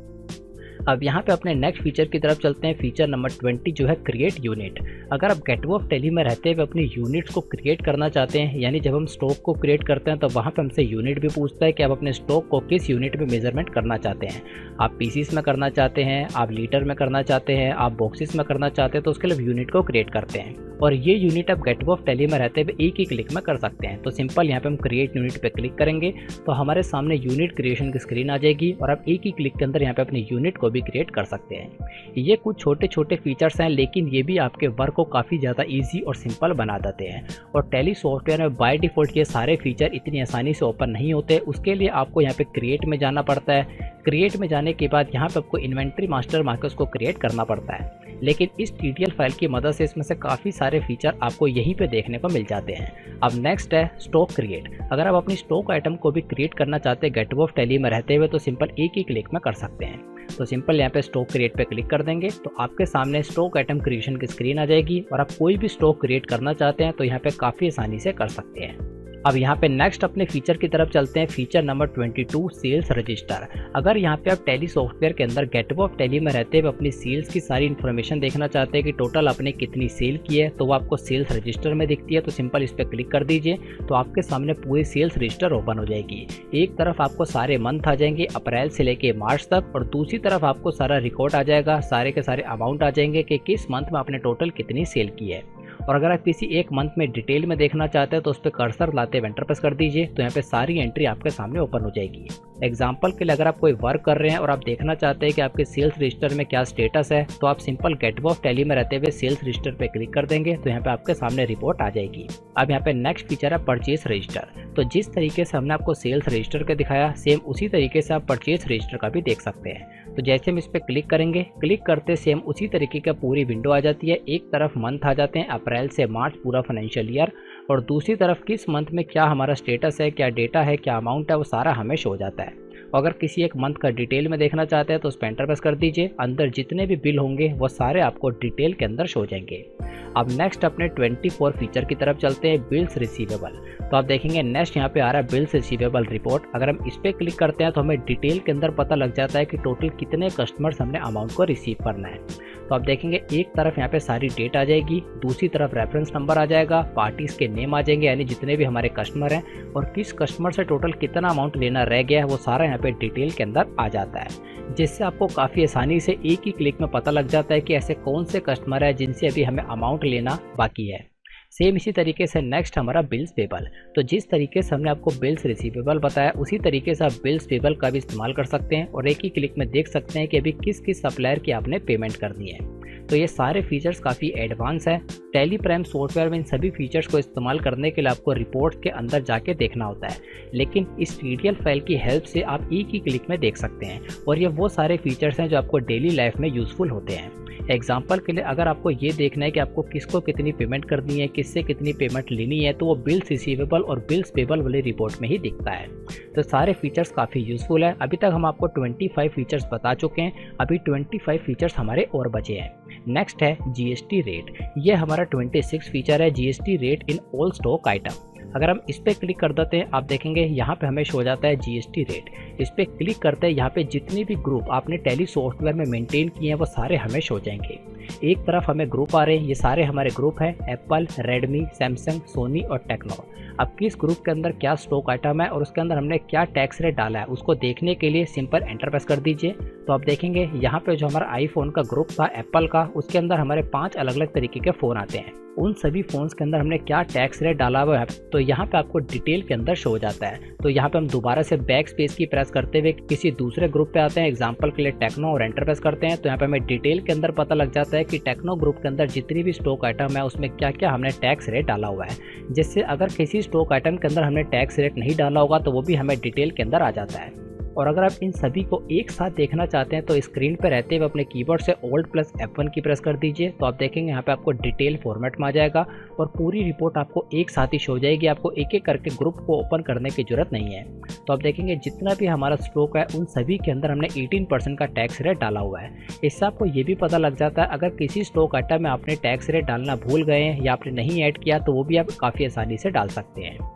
अब यहाँ पे अपने नेक्स्ट फीचर की तरफ चलते हैं, फीचर नंबर 20 जो है क्रिएट यूनिट। अगर आप गेटवे ऑफ टैली में रहते हुए अपनी यूनिट्स को क्रिएट करना चाहते हैं, यानी जब हम स्टॉक को क्रिएट करते हैं तो वहाँ पे हमसे यूनिट भी पूछता है कि आप अपने स्टॉक को किस यूनिट में मेजरमेंट करना चाहते हैं। आप पीसीस में करना चाहते हैं, आप लीटर में करना चाहते हैं, आप बॉक्सेस में करना चाहते हैं, तो उसके लिए यूनिट को क्रिएट करते हैं। और ये यूनिट आप गेटवे ऑफ टैली में रहते हुए एक ही क्लिक में कर सकते हैं। तो सिंपल यहाँ पे हम क्रिएट यूनिट पे क्लिक करेंगे तो हमारे सामने यूनिट क्रिएशन की स्क्रीन आ जाएगी और आप एक ही क्लिक के अंदर यहाँ पे अपनी यूनिट को भी क्रिएट कर सकते हैं। ये कुछ छोटे छोटे फीचर्स हैं, लेकिन ये भी आपके वर्क को काफ़ी ज़्यादा ईजी और सिंपल बना देते हैं। और टैली सॉफ्टवेयर में बाय डिफ़ॉल्ट ये सारे फीचर इतनी आसानी से ओपन नहीं होते। उसके लिए आपको यहाँ पे क्रिएट में जाना पड़ता है। क्रिएट में जाने के बाद यहाँ पे आपको इन्वेंट्री मास्टर मार्कर्स को क्रिएट करना पड़ता है। लेकिन इस TTL फाइल की मदद से इसमें से काफ़ी सारे फीचर आपको यहीं पे देखने को मिल जाते हैं। अब नेक्स्ट है स्टॉक क्रिएट। अगर आप अपनी स्टॉक आइटम को भी क्रिएट करना चाहते हैं गेटवे ऑफ टैली में रहते हुए तो सिंपल एक ही क्लिक में कर सकते हैं। तो सिंपल यहाँ पे स्टॉक क्रिएट पे क्लिक कर देंगे तो आपके सामने स्टॉक आइटम क्रिएशन की स्क्रीन आ जाएगी और आप कोई भी स्टॉक क्रिएट करना चाहते हैं तो यहाँ पे काफ़ी आसानी से कर सकते हैं। अब यहाँ पे नेक्स्ट अपने फीचर की तरफ चलते हैं, फीचर नंबर 22 सेल्स रजिस्टर। अगर यहाँ पे आप टैली सॉफ्टवेयर के अंदर गेटवे ऑफ टैली में रहते हुए अपनी सेल्स की सारी इन्फॉर्मेशन देखना चाहते हैं कि टोटल आपने कितनी सेल की है, तो वो आपको सेल्स रजिस्टर में दिखती है। तो सिंपल इस पर क्लिक कर दीजिए तो आपके सामने पूरी सेल्स रजिस्टर ओपन हो जाएगी। एक तरफ आपको सारे मंथ आ जाएंगे अप्रैल से लेके मार्च तक, और दूसरी तरफ आपको सारा रिकॉर्ड आ जाएगा, सारे के सारे अमाउंट आ जाएंगे कि किस मंथ में आपने टोटल कितनी सेल की है। और अगर आप किसी एक मंथ में डिटेल में देखना चाहते हैं तो उस पर कर्सर लाते हुए एंटर प्रेस कर दीजिए तो यहाँ पे सारी एंट्री आपके सामने ओपन हो जाएगी। एग्जाम्पल के लिए अगर आप कोई वर्क कर रहे हैं और आप देखना चाहते हैं कि आपके सेल्स रजिस्टर में क्या स्टेटस है, तो आप सिंपल गेटवे ऑफ टैली में रहते हुए सेल्स रजिस्टर पे क्लिक कर देंगे तो यहाँ पे आपके सामने रिपोर्ट आ जाएगी। अब यहाँ पे नेक्स्ट फीचर है परचेस रजिस्टर। तो जिस तरीके से हमने आपको सेल्स रजिस्टर का दिखाया, सेम उसी तरीके से आप परचेस रजिस्टर का भी देख सकते हैं। तो जैसे हम इस पर क्लिक करेंगे, क्लिक करते सेम उसी तरीके का पूरी विंडो आ जाती है। एक तरफ मंथ आ जाते हैं अप्रैल से मार्च पूरा फाइनेंशियल ईयर, और दूसरी तरफ किस मंथ में क्या हमारा स्टेटस है, क्या डेटा है, क्या अमाउंट है, वो सारा हमें शो जाता है। अगर किसी एक मंथ का डिटेल में देखना चाहते हैं तो उस पर एंटर प्रेस कर दीजिए। अंदर जितने भी बिल होंगे वो सारे आपको डिटेल के अंदर शो जाएंगे। अब नेक्स्ट अपने 24 फीचर की तरफ चलते हैं, बिल्स रिसीवेबल। तो आप देखेंगे नेक्स्ट यहाँ पे आ रहा है बिल्स रिसीवेबल रिपोर्ट। अगर हम इस पर क्लिक करते हैं तो हमें डिटेल के अंदर पता लग जाता है कि टोटल कितने कस्टमर्स हमने अमाउंट को रिसीव करना है। तो आप देखेंगे एक तरफ यहाँ पे सारी डेट आ जाएगी, दूसरी तरफ रेफरेंस नंबर आ जाएगा, पार्टीज के नेम आ जाएंगे यानी जितने भी हमारे कस्टमर हैं, और किस कस्टमर से टोटल कितना अमाउंट लेना रह गया है वो सारा यहाँ पे डिटेल के अंदर आ जाता है, जिससे आपको काफ़ी आसानी से एक ही क्लिक में पता लग जाता है कि ऐसे कौन से कस्टमर है जिनसे अभी हमें अमाउंट लेना बाकी है। सेम इसी तरीके से नेक्स्ट हमारा बिल्स पेबल। तो जिस तरीके से हमने आपको बिल्स रिसीवेबल बताया उसी तरीके से आप बिल्स पेबल का भी इस्तेमाल कर सकते हैं और एक ही क्लिक में देख सकते हैं कि अभी किस किस सप्लायर की आपने पेमेंट करनी है। तो ये सारे फीचर्स काफ़ी एडवांस है। टैली प्राइम सॉफ्टवेयर में इन सभी फीचर्स को इस्तेमाल करने के लिए आपको रिपोर्ट्स के अंदर जाके देखना होता है, लेकिन इस TDL फाइल की हेल्प से आप एक ही क्लिक में देख सकते हैं और ये वो सारे फीचर्स हैं जो आपको डेली लाइफ में यूज़फुल होते हैं। एग्जाम्पल के लिए अगर आपको ये देखना है कि आपको किसको कितनी पेमेंट करनी है, किससे कितनी पेमेंट लेनी है, तो वो बिल्स रिसीवेबल और बिल्स पेबल वाली रिपोर्ट में ही दिखता है। तो सारे फीचर्स काफ़ी यूज़फुल है। अभी तक हम आपको 25 फीचर्स बता चुके हैं, अभी 25 फीचर्स हमारे और बचे हैं। नेक्स्ट है GST रेट। ये हमारा 26 फीचर है, GST rate in all stock item. अगर हम इस पर क्लिक कर देते हैं, आप देखेंगे यहाँ पे हमें शो हो जाता है GST रेट। इस पर क्लिक करते हैं, यहाँ पे जितने भी ग्रुप आपने टैली सॉफ्टवेयर में मेंटेन किए हैं वो सारे हमें शो हो जाएंगे। एक तरफ हमें ग्रुप आ रहे हैं, ये सारे हमारे ग्रुप हैं, एप्पल, रेडमी, सैमसंग, सोनी और टेक्नो। अब किस ग्रुप के अंदर क्या स्टॉक आइटम है और उसके अंदर हमने क्या टैक्स रेट डाला है उसको देखने के लिए सिंपल एंटर प्रेस कर दीजिए। तो आप देखेंगे यहाँ पे जो हमारा आईफोन का ग्रुप था एप्पल का, उसके अंदर हमारे 5 अलग अलग तरीके के फ़ोन आते हैं। उन सभी फ़ोन्स के अंदर हमने क्या टैक्स रेट डाला हुआ है तो यहाँ पे आपको डिटेल के अंदर शो हो जाता है। तो यहाँ पे हम दोबारा से बैक स्पेस की प्रेस करते हुए किसी दूसरे ग्रुप पे आते हैं, एग्जांपल के लिए टेक्नो, और एंटर प्रेस करते हैं। तो यहाँ पे हमें डिटेल के अंदर पता लग जाता है कि टेक्नो ग्रुप के अंदर जितनी भी स्टॉक आइटम है उसमें क्या क्या हमने टैक्स रेट डाला हुआ है, जिससे अगर किसी स्टॉक आइटम के अंदर हमने टैक्स रेट नहीं डाला होगा तो वो भी हमें डिटेल के अंदर आ जाता है। और अगर आप इन सभी को एक साथ देखना चाहते हैं तो स्क्रीन पर रहते हुए अपने कीबोर्ड से Alt+F1 की प्रेस कर दीजिए। तो आप देखेंगे यहाँ पे आपको डिटेल फॉर्मेट में आ जाएगा और पूरी रिपोर्ट आपको एक साथ ही शो जाएगी। आपको एक एक करके ग्रुप को ओपन करने की जरूरत नहीं है। तो आप देखेंगे जितना भी हमारा स्टॉक है उन सभी के अंदर हमने 18% का टैक्स रेट डाला हुआ है। इससे आपको ये भी पता लग जाता है अगर किसी स्टॉक आइटम में आपने टैक्स रेट डालना भूल गए हैं या आपने नहीं ऐड किया तो वो भी आप काफ़ी आसानी से डाल सकते हैं।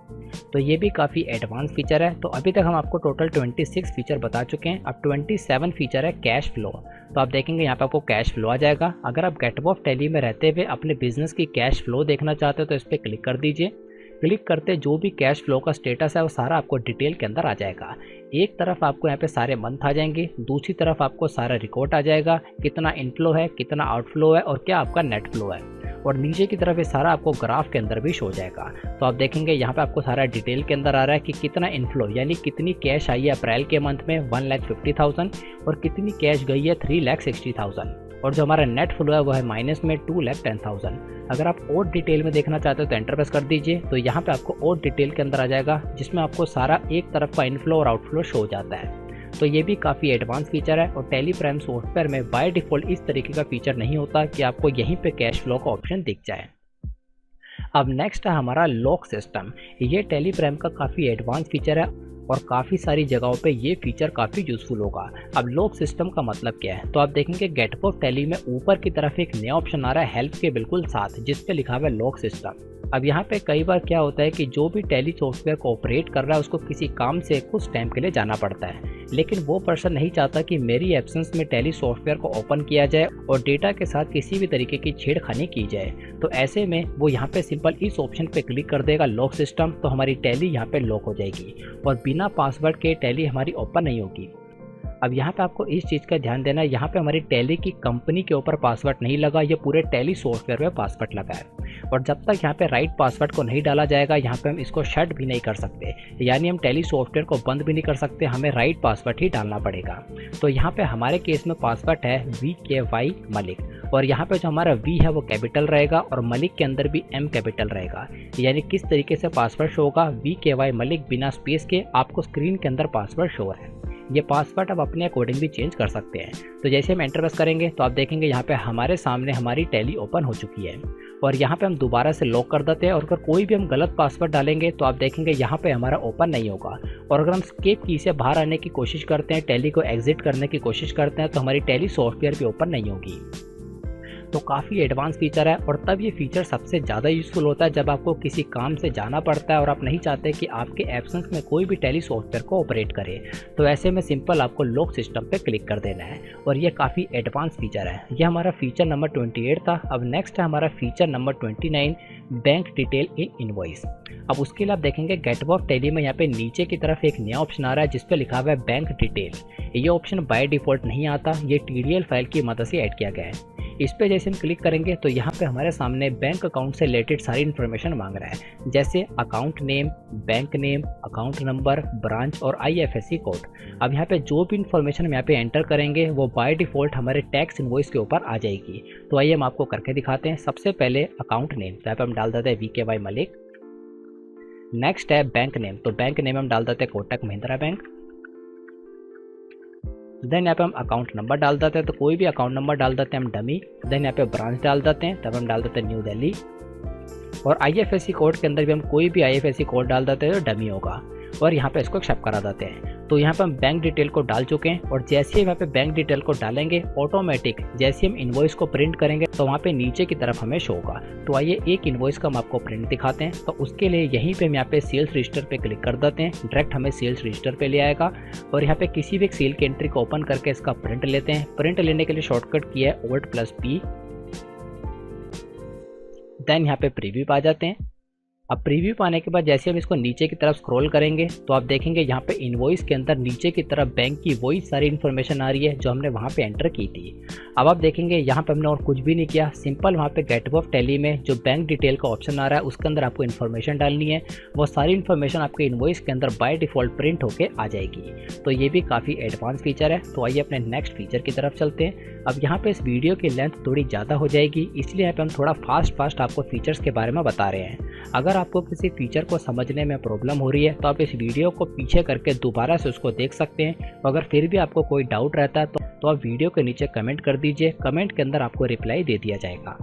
तो ये भी काफ़ी एडवांस फीचर है। तो अभी तक हम आपको टोटल 26 फीचर बता चुके हैं। अब 27 फीचर है कैश फ्लो। तो आप देखेंगे यहाँ पे आपको कैश फ्लो आ जाएगा। अगर आप गेटबॉफ टैली में रहते हुए अपने बिजनेस की कैश फ्लो देखना चाहते हो तो इस पर क्लिक कर दीजिए। क्लिक करते जो भी कैश फ्लो का स्टेटस है वो सारा आपको डिटेल के अंदर आ जाएगा। एक तरफ आपको यहाँ पे सारे मंथ आ जाएंगे, दूसरी तरफ आपको सारा रिकॉर्ड आ जाएगा, कितना इनफ्लो है, कितना आउटफ्लो है और क्या आपका नेट फ्लो है। और नीचे की तरफ ये सारा आपको ग्राफ के अंदर भी शो जाएगा। तो आप देखेंगे यहाँ पे आपको सारा डिटेल के अंदर आ रहा है कि कितना इनफ्लो यानी कितनी कैश आई है अप्रैल के मंथ में 1,50,000 और कितनी कैश गई है 3,60,000 और जो हमारा नेट फ्लो है वो है माइनस में 2,10,000। अगर आप और डिटेल में देखना चाहते हो तो एंटर प्रेस कर दीजिए। तो यहाँ पे आपको और डिटेल के अंदर आ जाएगा जिसमें आपको सारा एक तरफ का इनफ्लो और आउटफ्लो शो हो जाता है। तो ये भी काफ़ी एडवांस फीचर है और टैली प्राइम सॉफ्टवेयर में बाय डिफ़ॉल्ट इस तरीके का फीचर नहीं होता कि आपको यहीं पे कैश फ्लो का ऑप्शन दिख जाए। अब नेक्स्ट है हमारा लॉक सिस्टम। ये टैली प्राइम का काफ़ी एडवांस फीचर है और काफ़ी सारी जगहों पे ये फीचर काफ़ी यूज़फुल होगा। अब लॉक सिस्टम का मतलब क्या है, तो आप देखेंगे गेटबॉफ टैली में ऊपर की तरफ एक नया ऑप्शन आ रहा है हेल्प के बिल्कुल साथ, जिस पे लिखा हुआ है लॉक सिस्टम। अब यहाँ पे कई बार क्या होता है कि जो भी टैली सॉफ्टवेयर को ऑपरेट कर रहा है उसको किसी काम से कुछ टाइम के लिए जाना पड़ता है, लेकिन वो पर्सन नहीं चाहता कि मेरी एब्सेंस में टैली सॉफ्टवेयर को ओपन किया जाए और डेटा के साथ किसी भी तरीके की छेड़खानी की जाए। तो ऐसे में वो यहाँ पे सिंपल इस ऑप्शन पे क्लिक कर देगा लॉक सिस्टम, तो हमारी टैली यहाँ पे लॉक हो जाएगी और बिना पासवर्ड के टैली हमारी ओपन नहीं होगी। अब यहाँ पे आपको इस चीज़ का ध्यान देना है, यहाँ पे हमारी टैली की कंपनी के ऊपर पासवर्ड नहीं लगा, ये पूरे टैली सॉफ्टवेयर में पासवर्ड लगा है। और जब तक यहाँ पे राइट पासवर्ड को नहीं डाला जाएगा यहाँ पे हम इसको शट भी नहीं कर सकते, यानी हम टैली सॉफ्टवेयर को बंद भी नहीं कर सकते, हमें राइट पासवर्ड ही डालना पड़ेगा। तो यहाँ पे हमारे केस में पासवर्ड है VKY मलिक और यहाँ पे जो हमारा V है वो कैपिटल रहेगा और मलिक के अंदर भी M कैपिटल रहेगा। यानी किस तरीके से पासवर्ड शो होगा, VKY मलिक बिना स्पेस के आपको स्क्रीन के अंदर पासवर्ड शो है। ये पासवर्ड आप अपने अकॉर्डिंग भी चेंज कर सकते हैं। तो जैसे हम एंटर प्रेस करेंगे तो आप देखेंगे यहाँ पे हमारे सामने हमारी टैली ओपन हो चुकी है और यहाँ पे हम दोबारा से लॉक कर देते हैं और अगर कोई भी हम गलत पासवर्ड डालेंगे तो आप देखेंगे यहाँ पे हमारा ओपन नहीं होगा। और अगर हम एस्केप की से बाहर आने की कोशिश करते हैं, टैली को एग्जिट करने की कोशिश करते हैं तो हमारी टैली सॉफ्टवेयर भी ओपन नहीं होगी। तो काफ़ी एडवांस फीचर है और तब ये फीचर सबसे ज़्यादा यूज़फुल होता है जब आपको किसी काम से जाना पड़ता है और आप नहीं चाहते कि आपके एब्सेंस में कोई भी टैली सॉफ्टवेयर को ऑपरेट करे। तो ऐसे में सिंपल आपको लॉक सिस्टम पे क्लिक कर देना है और ये काफ़ी एडवांस फीचर है। ये हमारा फीचर नंबर 28 था। अब नेक्स्ट है हमारा feature number 29 bank detail in invoice. अब उसके लिए आप देखेंगे गेटबॉफ टैली में यहाँ पे नीचे की तरफ एक नया ऑप्शन आ रहा है जिस पे लिखा हुआ है बैंक डिटेल। ये ऑप्शन बाय डिफ़ॉल्ट नहीं आता, ये TDL फाइल की मदद से ऐड किया गया है। इस पे जैसे हम क्लिक करेंगे तो यहाँ पे हमारे सामने बैंक अकाउंट से रिलेटेड सारी इन्फॉर्मेशन मांग रहा है, जैसे account name, bank name, account number, branch और IFSC कोड। अब यहाँ पे जो भी इन्फॉर्मेशन हम यहाँ पे एंटर करेंगे वो बाय डिफ़ॉल्ट हमारे टैक्स इनवॉइस के ऊपर आ जाएगी। तो आइए हम आपको करके दिखाते हैं। सबसे पहले अकाउंट नेम, तो यहाँ पे हम डाल देते हैं VKY मलिक। नेक्स्ट है बैंक नेम, तो बैंक नेम हम डाल देते हैं कोटक महिंद्रा बैंक। देन यहाँ पे हम अकाउंट नंबर डाल देते हैं, तो कोई भी अकाउंट नंबर डाल देते हैं हम डमी। देन यहाँ पे ब्रांच डाल देते हैं, तब हम डाल देते हैं न्यू दिल्ली। और IFSC कोड के अंदर भी हम कोई भी IFSC कोड डाल देते हैं तो डमी होगा। और यहाँ पे इसको एक्सेप्ट करा देते हैं। तो यहाँ पे हम बैंक डिटेल को डाल चुके हैं और जैसे ही यहाँ पे बैंक डिटेल को डालेंगे ऑटोमेटिक जैसे हम इनवॉइस को प्रिंट करेंगे तो वहाँ पे नीचे की तरफ हमें शो होगा। तो आइए एक इनवॉइस का हम आपको प्रिंट दिखाते हैं। तो उसके लिए यहीं पे हम यहाँ पे सेल्स रजिस्टर पे क्लिक कर देते हैं, डायरेक्ट हमें सेल्स रजिस्टर पे ले आएगा। और यहाँ पे किसी भी एक सेल की एंट्री को ओपन करके इसका प्रिंट लेते हैं। प्रिंट लेने के लिए शॉर्टकट किया है Alt+P। देन यहाँ पे प्रीव्यू पा जाते हैं। अब प्रीव्यू पाने के बाद जैसे हम इसको नीचे की तरफ स्क्रॉल करेंगे तो आप देखेंगे यहाँ पे इनवॉइस के अंदर नीचे की तरफ बैंक की वही सारी इन्फॉर्मेशन आ रही है जो हमने वहाँ पे एंटर की थी। अब आप देखेंगे यहाँ पे हमने और कुछ भी नहीं किया, सिंपल वहाँ पे गेटवे ऑफ टैली में जो बैंक डिटेल का ऑप्शन आ रहा है उसके अंदर आपको इन्फॉर्मेशन डालनी है। वो सारी इन्फॉर्मेशन आपके इनवॉइस के अंदर बाय डिफ़ॉल्ट प्रिंट होकर आ जाएगी। तो ये भी काफ़ी एडवांस फीचर है। तो आइए अपने नेक्स्ट फीचर की तरफ चलते हैं। अब यहाँ पे इस वीडियो की लेंथ थोड़ी ज़्यादा हो जाएगी, इसलिए यहाँ पे हम थोड़ा फास्ट आपको फीचर्स के बारे में बता रहे हैं। अगर आपको किसी फीचर को समझने में प्रॉब्लम हो रही है तो आप इस वीडियो को पीछे करके दोबारा से उसको देख सकते हैं। अगर फिर भी आपको कोई डाउट रहता है तो आप वीडियो के नीचे कमेंट कर दीजिए, कमेंट के अंदर आपको रिप्लाई दे दिया जाएगा।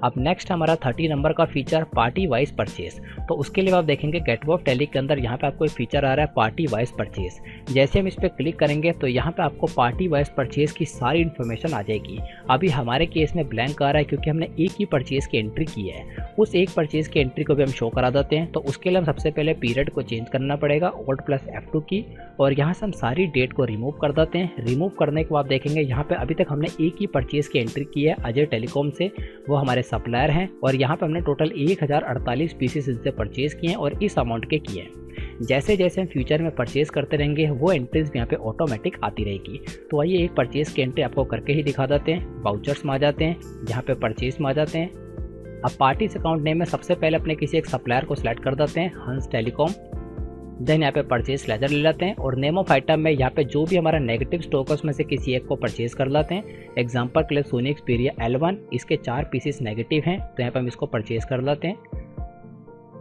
अब नेक्स्ट हमारा 30 नंबर का फीचर पार्टी वाइज परचेज। तो उसके लिए आप देखेंगे गेटवे ऑफ टैली के अंदर यहाँ पे आपको एक फीचर आ रहा है पार्टी वाइज परचेज। जैसे हम इस पर क्लिक करेंगे तो यहाँ पे आपको पार्टी वाइज परचेज की सारी इन्फॉर्मेशन आ जाएगी। अभी हमारे केस में ब्लैंक आ रहा है क्योंकि हमने एक ही परचेज की एंट्री की है। उस एक परचेज की एंट्री को भी हम शो करा देते हैं। तो उसके लिए हम सबसे पहले पीरियड को चेंज करना पड़ेगा Alt+F2 की, और यहाँ से हम सारी डेट को रिमूव कर देते हैं। रिमूव करने के बाद देखेंगे यहाँ पे अभी तक हमने एक ही परचेज की एंट्री की है अजय टेलीकॉम से, वो हमारे सप्लायर हैं। और यहाँ पे हमने टोटल 1048 पीसेस इनसे परचेज किए हैं और इस अमाउंट के किए हैं। जैसे जैसे हम फ्यूचर में परचेज करते रहेंगे वो एंट्रीज भी यहाँ पे ऑटोमेटिक आती रहेगी। तो आइए एक परचेज की एंट्री आपको करके ही दिखा देते हैं। वाउचर्स में आ जाते हैं, यहाँ पे परचेज में आ जाते हैं। अब पार्टीज अकाउंट नेम में सबसे पहले अपने किसी एक सप्लायर को सिलेक्ट कर देते हैं, हंस टेलीकॉम। देन यहाँ पे परचेज लेजर ले लेते हैं और नेम ऑफ आइटम में यहाँ पे जो भी हमारा नेगेटिव स्टॉक है उसमें से किसी एक को परचेज कर लेते हैं। एग्जांपल के लिए सोनी एक्सपीरिया L1, इसके 4 पीसेस नेगेटिव हैं तो यहाँ पे हम इसको परचेज कर लेते हैं।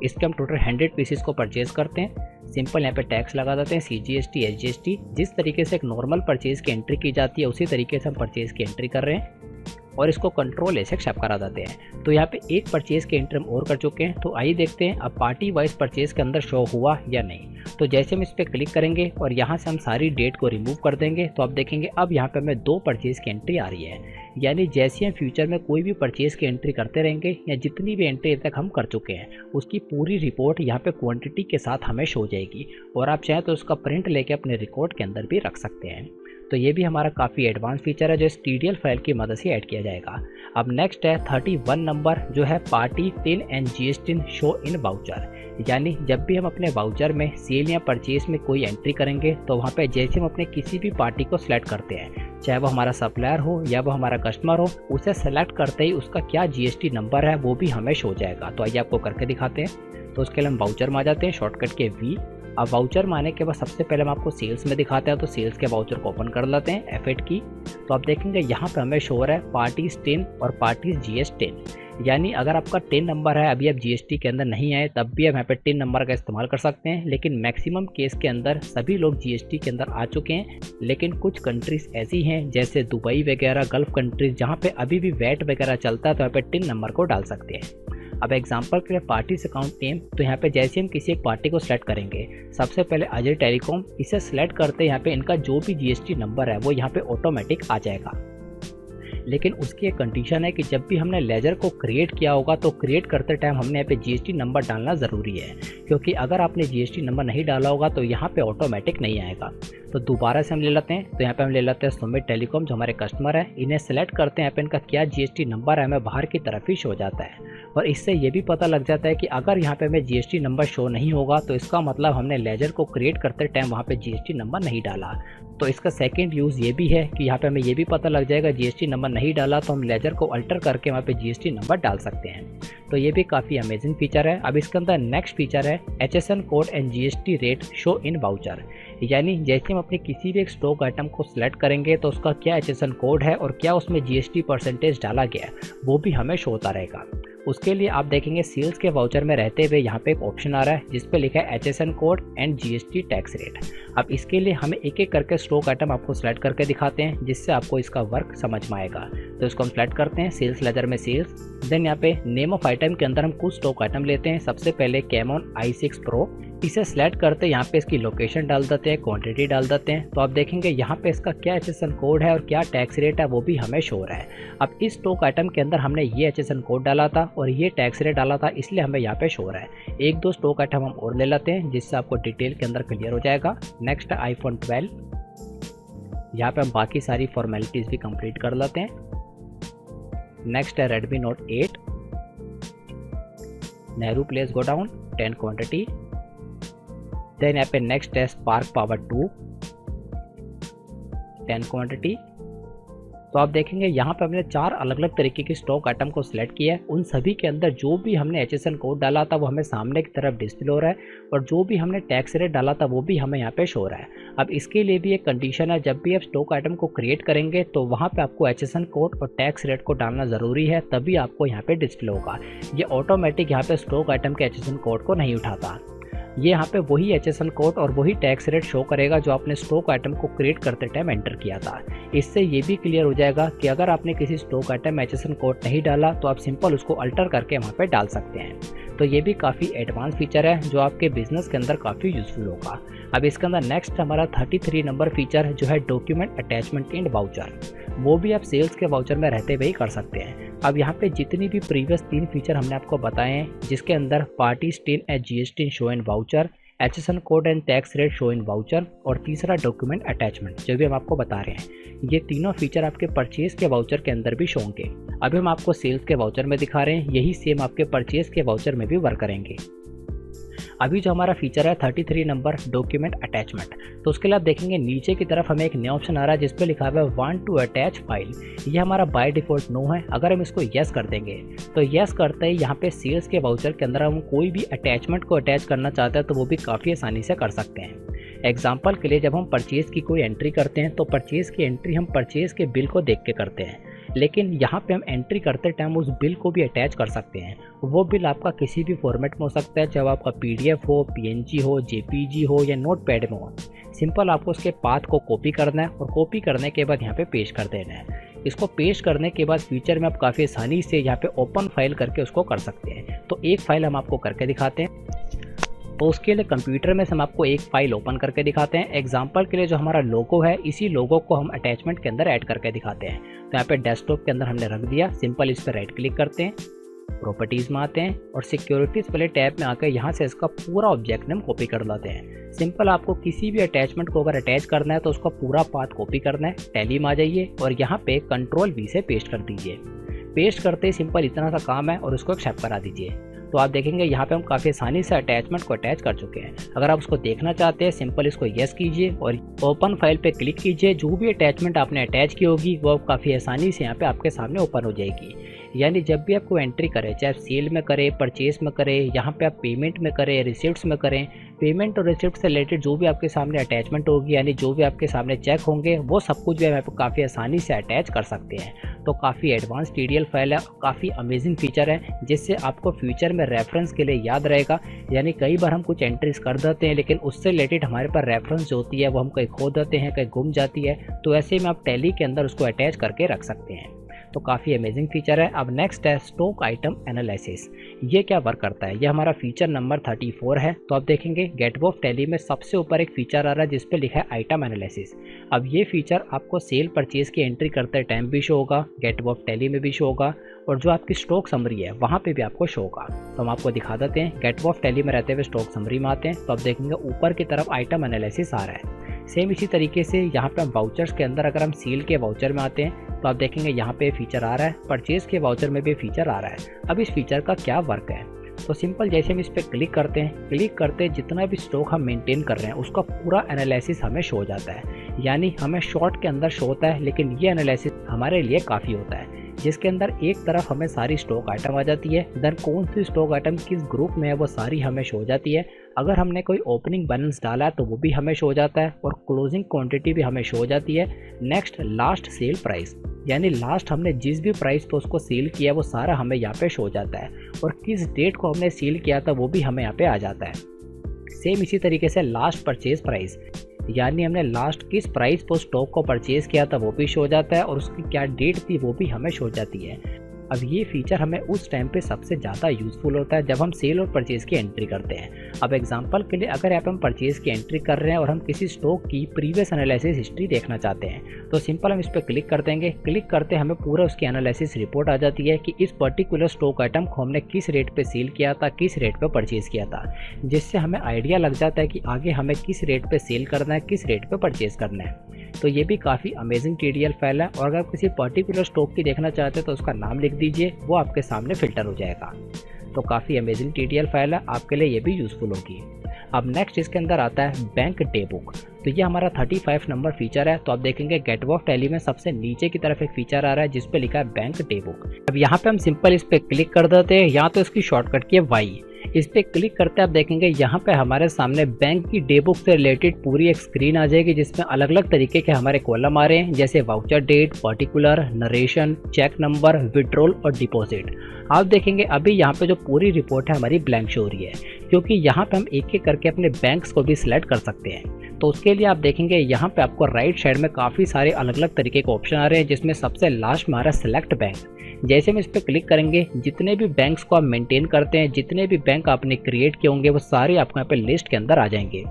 इसके हम टोटल 100 पीसेस को परचेज करते हैं। सिंपल यहाँ पे टैक्स लगा देते हैं, CGST SGST। जिस तरीके से एक नॉर्मल परचेज की एंट्री की जाती है उसी तरीके से हम परचेज की एंट्री कर रहे हैं और इसको कंट्रोल से एक्सेप्ट करा देते हैं। तो यहाँ पे एक परचेज की एंट्री हम और कर चुके हैं। तो आइए देखते हैं अब पार्टी वाइज परचेज के अंदर शो हुआ या नहीं। तो जैसे हम इस पर क्लिक करेंगे और यहाँ से हम सारी डेट को रिमूव कर देंगे तो आप देखेंगे अब यहाँ पे हमें 2 परचेज की एंट्री आ रही है। यानी जैसे हम फ्यूचर में कोई भी परचेज की एंट्री करते रहेंगे या जितनी भी एंट्री तक हम कर चुके हैं उसकी पूरी रिपोर्ट यहाँ पे क्वांटिटी के साथ हमें शो जाएगी। और आप चाहें तो उसका प्रिंट लेके अपने रिकॉर्ड के अंदर भी रख सकते हैं। तो ये भी हमारा काफ़ी एडवांस फीचर है जो इस TDL फाइल की मदद से ऐड किया जाएगा। अब नेक्स्ट है 31 नंबर जो है party 10 and GST show in voucher. यानी जब भी हम अपने वाउचर में सेल या परचेज में कोई एंट्री करेंगे तो वहाँ पे जैसे हम अपने किसी भी पार्टी को सिलेक्ट करते हैं, चाहे वो हमारा सप्लायर हो या वो हमारा कस्टमर हो, उसे सेलेक्ट करते ही उसका क्या GST नंबर है वो भी हमें शो जाएगा। तो आइए आपको करके दिखाते हैं। तो उसके लिए हम वाउचर में आ जाते हैं, शॉर्टकट के V। अब वाउचर में आने के बाद सबसे पहले हम आपको सेल्स में दिखाते हैं। तो सेल्स के वाउचर को ओपन कर लेते हैं, F8 की। तो आप देखेंगे यहाँ पे हमें शो हो रहा है पार्टीज 10 और पार्टीज GS10। यानी अगर आपका 10 नंबर है, अभी आप GST के अंदर नहीं आए, तब भी आप यहाँ पे 10 नंबर का इस्तेमाल कर सकते हैं। लेकिन मैक्सिमम केस के अंदर सभी लोग GST के अंदर आ चुके हैं। लेकिन कुछ कंट्रीज ऐसी हैं जैसे दुबई वगैरह, गल्फ कंट्रीज, जहाँ पे अभी भी वैट वगैरह चलता है तो यहाँ पे 10 नंबर को डाल सकते हैं। अब एग्जांपल के लिए पार्टी अकाउंट नेम, तो यहाँ पे जैसे हम किसी एक पार्टी को सिलेक्ट करेंगे, सबसे पहले अजय टेलीकॉम, इसे सिलेक्ट करते यहाँ पे इनका जो भी GST नंबर है वो यहाँ पे ऑटोमेटिक आ जाएगा। लेकिन उसकी एक कंडीशन है कि जब भी हमने लेजर को क्रिएट किया होगा तो क्रिएट करते टाइम हमने यहाँ पे GST नंबर डालना ज़रूरी है, क्योंकि अगर आपने GST नंबर नहीं डाला होगा तो यहाँ पे ऑटोमेटिक नहीं आएगा। तो दोबारा से हम ले लेते हैं। तो यहाँ पे हम ले लेते हैं सुमित टेलीकॉम जो हमारे कस्टमर है, इन्हें सेलेक्ट करते हैं, यहाँ पे इनका क्या GST नंबर है हमें बाहर की तरफ ही शो जाता है। और इससे ये भी पता लग जाता है कि अगर यहाँ पे हमें GST नंबर शो नहीं होगा तो इसका मतलब हमने लेजर को क्रिएट करते टाइम वहाँ पे GST नंबर नहीं डाला। तो इसका सेकंड यूज़ ये भी है कि यहाँ पे हमें ये भी पता लग जाएगा जीएसटी नंबर नहीं डाला तो हम लेजर को अल्टर करके वहाँ पे जीएसटी नंबर डाल सकते हैं। तो ये भी काफ़ी अमेजिंग फीचर है। अब इसके अंदर नेक्स्ट फीचर है HSN code and GST rate show in voucher, यानी जैसे हम अपने किसी भी एक स्टॉक आइटम को सिलेक्ट करेंगे तो उसका क्या HSN कोड है और क्या उसमें जीएसटी परसेंटेज डाला गया है वो भी हमें शो होता रहेगा। उसके लिए आप देखेंगे सेल्स के वाउचर में रहते हुए यहाँ पे एक ऑप्शन आ रहा है जिस पे लिखा है HSN code and GST tax rate. अब इसके लिए हमें एक एक करके स्टॉक आइटम आपको सिलेक्ट करके दिखाते हैं जिससे आपको इसका वर्क समझ में आएगा। तो इसको हम सिलेक्ट करते हैं सेल्स लेजर में सेल्स, देन यहाँ पे नेम ऑफ आइटम के अंदर हम कुछ स्टॉक आइटम लेते हैं। सबसे पहले कैमॉन i6 Pro, इसे सिलेक्ट करते हैं, यहाँ पे इसकी लोकेशन डाल देते हैं, क्वांटिटी डाल देते हैं। तो आप देखेंगे यहाँ पे इसका क्या HSN कोड है और क्या टैक्स रेट है वो भी हमें शो हो रहा है। अब इस स्टॉक आइटम के अंदर हमने ये HSN कोड डाला था और ये टैक्स रेट डाला था, इसलिए हमें यहाँ पे शो हो रहा है। एक दो स्टॉक आइटम हम और ले लेते हैं जिससे आपको डिटेल के अंदर क्लियर हो जाएगा। नेक्स्ट iPhone 12, यहाँ पे हम बाकी सारी फॉर्मेलिटीज़ भी कंप्लीट कर लेते हैं। नेक्स्ट है Redmi Note 8, Nehru place godown 10 quantity. Then यहाँ पे नेक्स्ट है स्पार्क पावर 2 10 क्वांटिटी। तो आप देखेंगे यहाँ पे हमने 4 अलग अलग तरीके की स्टॉक आइटम को सिलेक्ट किया है। उन सभी के अंदर जो भी हमने HSN कोड डाला था वो हमें सामने की तरफ डिस्प्ले हो रहा है और जो भी हमने टैक्स रेट डाला था वो भी हमें यहाँ पे शो हो रहा है। अब इसके लिए भी एक कंडीशन है, जब भी आप स्टॉक आइटम को क्रिएट करेंगे तो वहाँ पे आपको HSN कोड और टैक्स रेट को डालना ज़रूरी है, तभी आपको यहाँ पे डिस्प्ले होगा। ये ऑटोमेटिक यहाँ पे स्टॉक आइटम के HSN कोड को नहीं उठाता। ये यहाँ पे वही HSN कोड और वही टैक्स रेट शो करेगा जो आपने स्टॉक आइटम को क्रिएट करते टाइम एंटर किया था। इससे ये भी क्लियर हो जाएगा कि अगर आपने किसी स्टॉक आइटम में HSN कोड नहीं डाला तो आप सिंपल उसको अल्टर करके वहाँ पे डाल सकते हैं। तो ये भी काफ़ी एडवांस फीचर है जो आपके बिजनेस के अंदर काफ़ी यूजफुल होगा। अब इसके अंदर नेक्स्ट हमारा 33 नंबर फीचर जो है डॉक्यूमेंट अटैचमेंट इन वाउचर, वो भी आप सेल्स के वाउचर में रहते हुए ही कर सकते हैं। अब यहाँ पे जितनी भी प्रीवियस 3 फीचर हमने आपको बताए हैं जिसके अंदर party steel and GST show in voucher, HSN code and tax rate show in voucher और तीसरा डॉक्यूमेंट अटैचमेंट जो भी हम आपको बता रहे हैं, ये तीनों फीचर आपके परचेज के वाउचर के अंदर भी शो होंगे। अभी हम आपको सेल्स के वाउचर में दिखा रहे हैं, यही सेम आपके परचेज के वाउचर में भी वर्क करेंगे। अभी जो हमारा फीचर है 33 नंबर डॉक्यूमेंट अटैचमेंट, तो उसके लिए आप देखेंगे नीचे की तरफ हमें एक नया ऑप्शन आ रहा है जिस पे लिखा हुआ है वांट टू अटैच फाइल। ये हमारा बाय डिफॉल्ट नो है। अगर हम इसको यस कर देंगे तो यस करते ही यहाँ पे सेल्स के वाउचर के अंदर हम कोई भी अटैचमेंट को अटैच करना चाहते हैं तो वो भी काफ़ी आसानी से कर सकते हैं। एग्जाम्पल के लिए जब हम परचेज़ की कोई एंट्री करते हैं तो परचेज़ की एंट्री हम परचेज़ के बिल को देख के करते हैं, लेकिन यहाँ पे हम एंट्री करते टाइम उस बिल को भी अटैच कर सकते हैं। वो बिल आपका किसी भी फॉर्मेट में हो सकता है, चाहे आपका PDF हो, PNG हो, JPG हो या नोटपैड में हो। सिंपल आपको उसके पाथ को कॉपी करना है और कॉपी करने के बाद यहाँ पे पेस्ट कर देना है। इसको पेस्ट करने के बाद फीचर में आप काफ़ी आसानी से यहाँ पे ओपन फाइल करके उसको कर सकते हैं। तो एक फाइल हम आपको करके दिखाते हैं। तो उसके लिए कंप्यूटर में हम आपको एक फाइल ओपन करके दिखाते हैं। एग्जांपल के लिए जो हमारा लोगो है, इसी लोगो को हम अटैचमेंट के अंदर ऐड करके दिखाते हैं। तो यहाँ पे डेस्कटॉप के अंदर हमने रख दिया। सिंपल इस पर राइट क्लिक करते हैं, प्रॉपर्टीज़ में आते हैं और सिक्योरिटीज़ वाले टैब में आकर यहाँ से इसका पूरा ऑब्जेक्ट नेम कॉपी कर लेते हैं। सिंपल आपको किसी भी अटैचमेंट को अगर अटैच करना है तो उसका पूरा पाथ कॉपी करना है। टैली में आ जाइए और यहाँ पे Ctrl+V से पेस्ट कर दीजिए। पेस्ट करते ही सिंपल इतना सा काम है और उसको एक्सेप्ट करा दीजिए। तो आप देखेंगे यहाँ पे हम काफ़ी आसानी से अटैचमेंट को अटैच कर चुके हैं। अगर आप उसको देखना चाहते हैं सिंपल इसको यस कीजिए और ओपन फाइल पे क्लिक कीजिए। जो भी अटैचमेंट आपने अटैच की होगी वो काफ़ी आसानी से यहाँ पे आपके सामने ओपन हो जाएगी। यानी जब भी आपको एंट्री करें, चाहे आप सेल में करें, परचेस में करें, यहाँ पे आप पेमेंट में करें, रिसिप्ट्स में करें, पेमेंट और रिसिप्ट से रिलेटेड जो भी आपके सामने अटैचमेंट होगी, यानी जो भी आपके सामने चेक होंगे, वो सब कुछ भी आप काफ़ी आसानी से अटैच कर सकते हैं। तो काफ़ी एडवांस TDL फाइल है, काफ़ी अमेजिंग फीचर है जिससे आपको फ्यूचर में रेफरेंस के लिए याद रहेगा। यानी कई बार हम कुछ एंट्रीज कर देते हैं लेकिन उससे रिलेटेड हमारे पास रेफरेंस जो होती है वो हम कहीं खो देते हैं, कहीं गुम जाती है। तो ऐसे में आप टैली के अंदर उसको अटैच करके रख सकते हैं। तो काफ़ी अमेजिंग फीचर है। अब नेक्स्ट है स्टॉक आइटम एनालिसिस। ये क्या वर्क करता है? ये हमारा फीचर नंबर 34 है। तो आप देखेंगे गेटवॉफ टैली में सबसे ऊपर एक फीचर आ रहा है जिस पे लिखा है आइटम एनालिसिस। अब ये फीचर आपको सेल परचेज की एंट्री करते टाइम भी शो होगा, गेटवॉफ टैली में भी शो होगा और जो आपकी स्टॉक समरी है वहाँ पे भी आपको शो होगा। तो हम आपको दिखा देते हैं। गेटवॉफ टैली में रहते हुए स्टॉक समरी में आते हैं तो आप देखेंगे ऊपर की तरफ आइटम एनालिसिस आ रहा है। सेम इसी तरीके से यहाँ पे हम वाउचर्स के अंदर अगर हम सेल के वाउचर में आते हैं तो आप देखेंगे यहाँ पे फीचर आ रहा है, परचेज के वाउचर में भी फीचर आ रहा है। अब इस फीचर का क्या वर्क है? तो सिंपल जैसे हम इस पर क्लिक करते हैं जितना भी स्टॉक हम मेंटेन कर रहे हैं उसका पूरा एनालिसिस हमें शो हो जाता है। यानी हमें शॉर्ट के अंदर शो होता है, लेकिन ये एनालिसिस हमारे लिए काफ़ी होता है, जिसके अंदर एक तरफ हमें सारी स्टॉक आइटम आ जाती है, देन कौन सी स्टॉक आइटम किस ग्रुप में है वो सारी हमें शो हो जाती है। अगर हमने कोई ओपनिंग बैलेंस डाला है तो वो भी हमें शो हो जाता है, और क्लोजिंग क्वांटिटी भी हमें शो हो जाती है। नेक्स्ट लास्ट सेल प्राइस, यानी लास्ट हमने जिस भी प्राइस पे उसको सेल किया वो सारा हमें यहाँ पे शो हो जाता है, और किस डेट को हमने सेल किया था वो भी हमें यहाँ पे आ जाता है। सेम इसी तरीके से लास्ट परचेज प्राइस, यानी हमने लास्ट किस प्राइस पर स्टॉक को परचेज किया था वो भी शो हो जाता है, और उसकी क्या डेट थी वो भी हमें शो हो जाती है। अब ये फीचर हमें उस टाइम पे सबसे ज़्यादा यूज़फुल होता है जब हम सेल और परचेज की एंट्री करते हैं। अब एग्जांपल के लिए अगर यहाँ पे हम परचेज की एंट्री कर रहे हैं और हम किसी स्टॉक की प्रीवियस एनालिसिस हिस्ट्री देखना चाहते हैं, तो सिंपल हम इस पर क्लिक कर देंगे। क्लिक करते हमें पूरा उसकी एनालिसिस रिपोर्ट आ जाती है कि इस पर्टिकुलर स्टॉक आइटम को हमने किस रेट पर सेल किया था, किस रेट पर परचेज़ किया था, जिससे हमें आइडिया लग जाता है कि आगे हमें किस रेट पर सेल करना है, किस रेट पर परचेज़ करना है। तो ये भी काफ़ी अमेजिंग TDL फाइल है, और अगर आप किसी पर्टिकुलर स्टॉक की देखना चाहते हैं तो उसका नाम लिख दीजिए, वो आपके सामने फिल्टर हो जाएगा। तो काफ़ी अमेजिंग TDL फाइल है, आपके लिए ये भी यूज़फुल होगी। अब नेक्स्ट इसके अंदर आता है बैंक डे बुक। तो ये हमारा 35 नंबर फीचर है। तो आप देखेंगे गेटवे ऑफ टैली में सबसे नीचे की तरफ एक फीचर आ रहा है जिस पे लिखा है बैंक डे बुक। अब यहाँ पे हम सिंपल इस पे क्लिक कर देते हैं, या तो इसकी शॉर्टकट की है Y। इस पे क्लिक करते आप देखेंगे यहाँ पे हमारे सामने बैंक की डे बुक से रिलेटेड पूरी एक स्क्रीन आ जाएगी, जिसमें अलग अलग तरीके के हमारे कॉलम आ रहे हैं, जैसे voucher date, particular, narration, cheque number, withdrawal और डिपॉजिट। आप देखेंगे अभी यहाँ पे जो पूरी रिपोर्ट है हमारी ब्लैंक शो हो रही है, क्योंकि यहाँ पे हम एक एक करके अपने बैंक्स को भी सिलेक्ट कर सकते हैं। तो उसके लिए आप देखेंगे यहाँ पे आपको राइट साइड में काफ़ी सारे अलग अलग तरीके के ऑप्शन आ रहे हैं, जिसमें सबसे लास्ट में आ रहा है सेलेक्ट बैंक। जैसे हम इस पर क्लिक करेंगे, जितने भी बैंक्स को आप मेंटेन करते हैं, जितने भी बैंक आपने क्रिएट किए होंगे वो सारे आपको यहाँ पे लिस्ट के अंदर आ जाएंगे।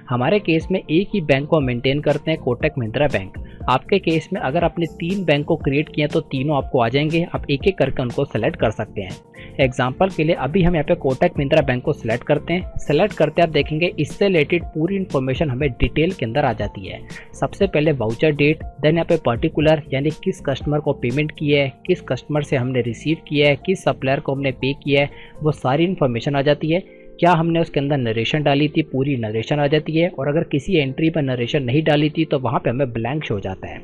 हमारे केस में एक ही बैंक को मेंटेन करते हैं, कोटक महिंद्रा बैंक। आपके केस में अगर आपने 3 बैंक को क्रिएट किए तो तीनों आपको आ जाएंगे, आप एक एक करके उनको सेलेक्ट कर सकते हैं। एग्जाम्पल के लिए अभी हम यहाँ पे कोटक महिंद्रा बैंक को सिलेक्ट करते हैं। सेलेक्ट करते आप देखेंगे इससे रिलेटेड पूरी इन्फॉर्मेशन हमें डिटेल के अंदर आ जाती है। सबसे पहले वाउचर डेट, देन यहाँ पे पर्टिकुलर यानी किस कस्टमर को पेमेंट किया है, किस कस्टमर से हमने रिसीव किया है, किस सप्लायर को हमने पे किया है, वो सारी इन्फॉर्मेशन आ जाती है। क्या हमने उसके अंदर नरेशन डाली थी, पूरी नरेशन आ जाती है, और अगर किसी एंट्री पर नरेशन नहीं डाली थी तो वहाँ पे हमें ब्लैंक शो हो जाता है।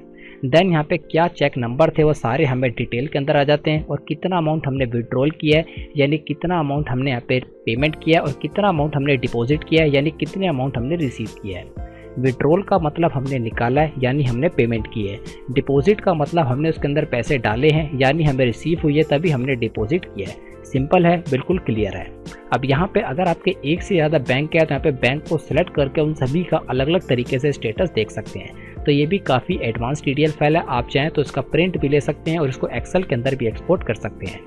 देन यहाँ पे क्या चेक नंबर थे वो सारे हमें डिटेल के अंदर आ जाते हैं, और कितना अमाउंट हमने विड्रॉल किया है यानी कितना अमाउंट हमने यहाँ पे पेमेंट किया, और कितना अमाउंट हमने डिपॉजिट किया है यानी कितने अमाउंट हमने रिसीव किया है। विड्रॉल का मतलब हमने निकाला है यानी हमने पेमेंट की है। डिपॉजिट का मतलब हमने उसके अंदर पैसे डाले हैं यानी हमें रिसीव हुई है तभी हमने डिपॉजिट किया है। सिंपल है, बिल्कुल क्लियर है। अब यहाँ पे अगर आपके एक से ज़्यादा बैंक है तो यहाँ पे बैंक को सिलेक्ट करके उन सभी का अलग अलग तरीके से स्टेटस देख सकते हैं। तो ये भी काफ़ी एडवांस TDL फाइल है, आप चाहें तो इसका प्रिंट भी ले सकते हैं और इसको एक्सेल के अंदर भी एक्सपोर्ट कर सकते हैं।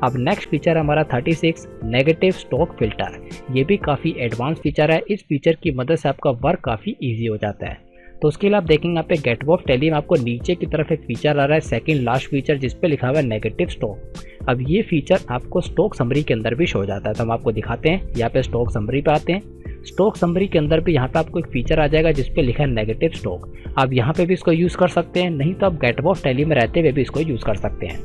अब नेक्स्ट फीचर हमारा 36 नेगेटिव स्टॉक फिल्टर। ये भी काफ़ी एडवांस फीचर है। इस फीचर की मदद से आपका वर्क काफ़ी ईजी हो जाता है। तो उसके लिए आप देखेंगे यहाँ पे गेटवे ऑफ टैली में आपको नीचे की तरफ एक फीचर आ रहा है, सेकंड लास्ट फीचर, जिस पे लिखा हुआ है नेगेटिव स्टॉक। अब ये फीचर आपको स्टॉक समरी के अंदर भी शो हो जाता है, तो हम आपको दिखाते हैं। यहाँ पे स्टॉक समरी पे आते हैं। स्टॉक समरी के अंदर भी यहाँ पे आपको एक फीचर आ जाएगा जिस पे लिखा है नेगेटिव स्टॉक। आप यहाँ पे भी इसको यूज़ कर सकते हैं, नहीं तो आप गेटवे ऑफ टैली में रहते हुए भी इसको यूज़ कर सकते हैं।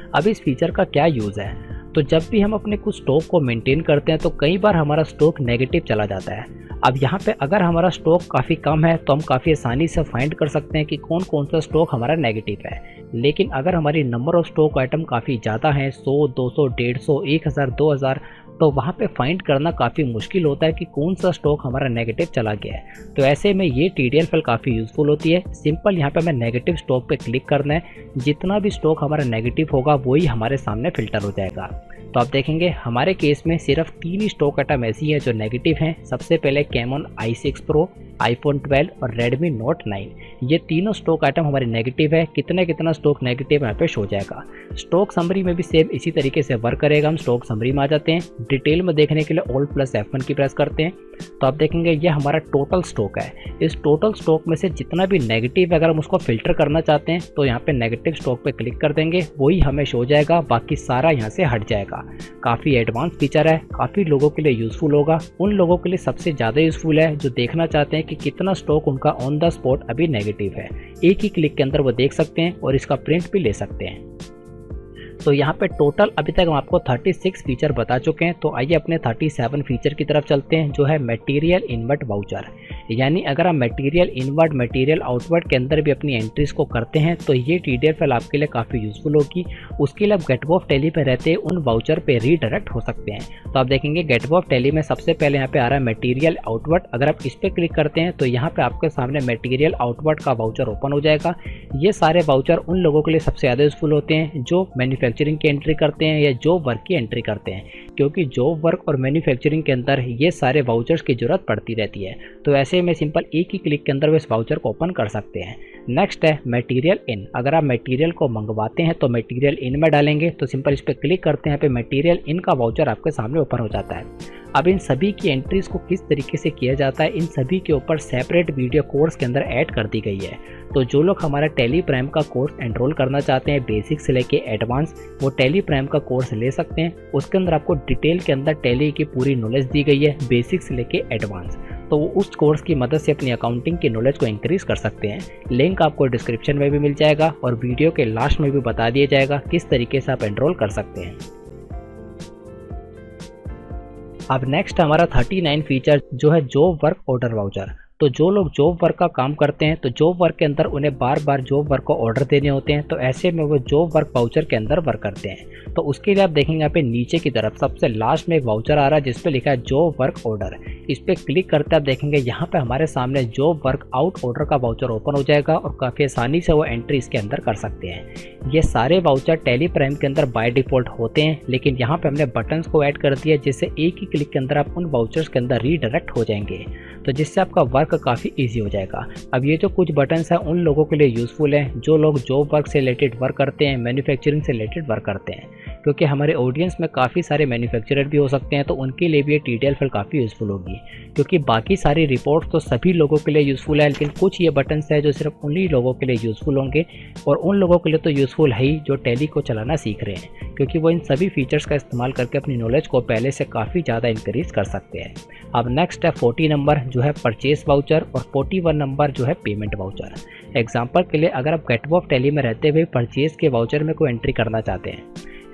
अब इस फीचर का क्या यूज़ है, तो जब भी हम अपने कुछ स्टॉक को मेंटेन करते हैं तो कई बार हमारा स्टॉक नेगेटिव चला जाता है। अब यहाँ पे अगर हमारा स्टॉक काफ़ी कम है तो हम काफ़ी आसानी से फाइंड कर सकते हैं कि कौन कौन सा स्टॉक हमारा नेगेटिव है। लेकिन अगर हमारी नंबर ऑफ स्टॉक आइटम काफ़ी ज़्यादा है, 100, 200, 150, 1000, 2000, तो वहाँ पे फाइंड करना काफ़ी मुश्किल होता है कि कौन सा स्टॉक हमारा नेगेटिव चला गया है। तो ऐसे में ये TDL फाइल काफ़ी यूज़फुल होती है। सिंपल यहाँ पे हमें नेगेटिव स्टॉक पे क्लिक करना है, जितना भी स्टॉक हमारा नेगेटिव होगा वही हमारे सामने फिल्टर हो जाएगा। तो आप देखेंगे हमारे केस में सिर्फ 3 ही स्टॉक आइटम ऐसी है जो नेगेटिव हैं। सबसे पहले कैमन i6 Pro, iPhone 12 और Redmi Note 9, ये तीनों स्टॉक आइटम हमारे नेगेटिव है। कितना स्टॉक नेगेटिव यहाँ पे शो जाएगा। स्टॉक समरी में भी सेम इसी तरीके से वर्क करेगा। हम स्टॉक समरी में आ जाते हैं, डिटेल में देखने के लिए Alt+F1 की प्रेस करते हैं, तो आप देखेंगे ये हमारा टोटल स्टॉक है। इस टोटल स्टॉक में से जितना भी नेगेटिव है अगर हम उसको फिल्टर करना चाहते हैं तो यहाँ पे नेगेटिव स्टॉक पे क्लिक कर देंगे, वही हमें शो जाएगा, बाकी सारा यहाँ से हट जाएगा। काफ़ी एडवांस फीचर है, काफ़ी लोगों के लिए यूज़फुल होगा। उन लोगों के लिए सबसे ज़्यादा यूज़फुल है जो देखना चाहते हैं कि कितना स्टॉक उनका ऑन द स्पॉट अभी नेगेटिव है। एक ही क्लिक के अंदर वो देख सकते हैं और इसका प्रिंट भी ले सकते हैं। तो यहाँ पे टोटल अभी तक हम आपको 36 फीचर बता चुके हैं। तो आइए अपने 37 फीचर की तरफ चलते हैं, जो है मटेरियल इनवर्ट वाउचर। यानी अगर आप मटेरियल इनवर्ट मटेरियल आउटवर्ट के अंदर भी अपनी एंट्रीज को करते हैं तो ये TDL फाइल आपके लिए काफ़ी यूजफुल होगी। उसके लिए आप गेटवे ऑफ टैली पे रहते हैं उन वाउचर पे रीडायरेक्ट हो सकते हैं। तो आप देखेंगे गेटवे ऑफ टैली में सबसे पहले यहाँ पे आ रहा है मटेरियल आउटवर्ट। अगर आप इस पर क्लिक करते हैं तो यहाँ पे आपके सामने मटेरियल आउटवर्ट का वाउचर ओपन हो जाएगा। ये सारे वाउचर उन लोगों के लिए सबसे ज़्यादा यूजफुल होते हैं जो मैन्युफैक्चरिंग की एंट्री करते हैं या जॉब वर्क की एंट्री करते हैं, क्योंकि जॉब वर्क और मैन्युफैक्चरिंग के अंदर ये सारे वाउचर्स की जरूरत पड़ती रहती है। तो ऐसे में सिंपल एक ही क्लिक के अंदर वो इस वाउचर को ओपन कर सकते हैं। नेक्स्ट है मटेरियल इन। अगर आप मटेरियल को मंगवाते हैं तो मटेरियल इन में डालेंगे तो सिंपल इस पर क्लिक करते हैं, यहाँ पे मटेरियल इन का वाउचर आपके सामने ओपन हो जाता है। अब इन सभी की एंट्रीज को किस तरीके से किया जाता है, इन सभी के ऊपर सेपरेट वीडियो कोर्स के अंदर ऐड कर दी गई है। तो जो लोग हमारा टैली प्राइम का कोर्स एनरोल करना चाहते हैं बेसिक से लेके एडवांस, वो टैली प्राइम का कोर्स ले सकते हैं। उसके अंदर आपको डिटेल के अंदर टैली की पूरी नॉलेज दी गई है बेसिक से लेके एडवांस। तो वो उस कोर्स की मदद से अपनी अकाउंटिंग की नॉलेज को इंक्रीज कर सकते हैं। लिंक आपको डिस्क्रिप्शन में भी मिल जाएगा और वीडियो के लास्ट में भी बता दिया जाएगा किस तरीके से आप एनरोल कर सकते हैं। अब नेक्स्ट हमारा 39 फीचर जो है जॉब वर्क ऑर्डर वाउचर। तो जो लोग जॉब वर्क का काम करते हैं तो जॉब वर्क के अंदर उन्हें बार बार जॉब वर्क को ऑर्डर देने होते हैं, तो ऐसे में वो जॉब वर्क वाउचर के अंदर वर्क करते हैं। तो उसके लिए आप देखेंगे यहाँ पे नीचे की तरफ सबसे लास्ट में एक वाउचर आ रहा है जिस पे लिखा है जॉब वर्क ऑर्डर। इस पर क्लिक करते आप देखेंगे यहाँ पे हमारे सामने जॉब वर्क आउट ऑर्डर का वाउचर ओपन हो जाएगा और काफ़ी आसानी से वो एंट्री इसके अंदर कर सकते हैं। ये सारे वाउचर टैली प्राइम के अंदर बाय डिफॉल्ट होते हैं, लेकिन यहाँ पे हमने बटन्स को ऐड कर दिया जिससे एक ही क्लिक के अंदर आप उन वाउचर्स के अंदर रीडायरेक्ट हो जाएंगे, तो जिससे आपका वर्क काफ़ी ईजी हो जाएगा। अब ये जो कुछ बटन्स हैं उन लोगों के लिए यूज़फुल हैं जो लोग जॉब वर्क से रिलेटेड वर्क करते हैं, मैन्युफैक्चरिंग से रिलेटेड वर्क करते हैं, क्योंकि हमारे ऑडियंस में काफ़ी सारे मैन्युफैक्चरर भी हो सकते हैं। तो उनके लिए भी ये TDL फाइल काफ़ी यूज़फुल होगी, क्योंकि बाकी सारी रिपोर्ट्स तो सभी लोगों के लिए यूज़फुल है, लेकिन कुछ ये बटन्स हैं जो सिर्फ उन्हीं लोगों के लिए यूज़फुल होंगे। और उन लोगों के लिए तो यूज़फुल है ही जो टैली को चलाना सीख रहे हैं, क्योंकि वो इन सभी फीचर्स का इस्तेमाल करके अपनी नॉलेज को पहले से काफ़ी ज़्यादा इंक्रीज कर सकते हैं। अब नेक्स्ट है 40 नंबर जो है परचेस वाउचर और 41 नंबर जो है पेमेंट वाउचर। एग्जाम्पल के लिए अगर आप गेटवे ऑफ टैली में रहते हुए परचेस के वाउचर में कोई एंट्री करना चाहते हैं,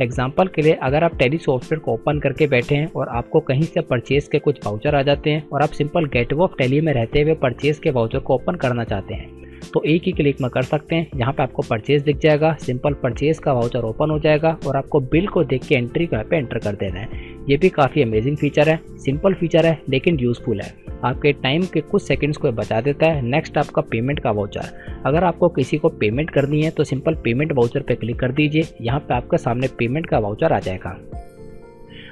एग्जाम्पल के लिए अगर आप टैली सॉफ्टवेयर को ओपन करके बैठे हैं और आपको कहीं से परचेस के कुछ वाउचर आ जाते हैं और आप सिंपल गेटवे ऑफ टैली में रहते हुए परचेस के वाउचर को ओपन करना चाहते हैं, तो एक ही क्लिक में कर सकते हैं। यहाँ पे आपको परचेस दिख जाएगा, सिंपल परचेस का वाउचर ओपन हो जाएगा और आपको बिल को देख के एंट्री को यहाँ पे एंटर कर देना है। ये भी काफ़ी अमेजिंग फीचर है, सिंपल फीचर है लेकिन यूज़फुल है, आपके टाइम के कुछ सेकंड्स को बचा देता है। नेक्स्ट आपका पेमेंट का वाउचर। अगर आपको किसी को पेमेंट करनी है तो सिंपल पेमेंट वाउचर पे क्लिक कर दीजिए, यहाँ पे आपके सामने पेमेंट का वाउचर आ जाएगा।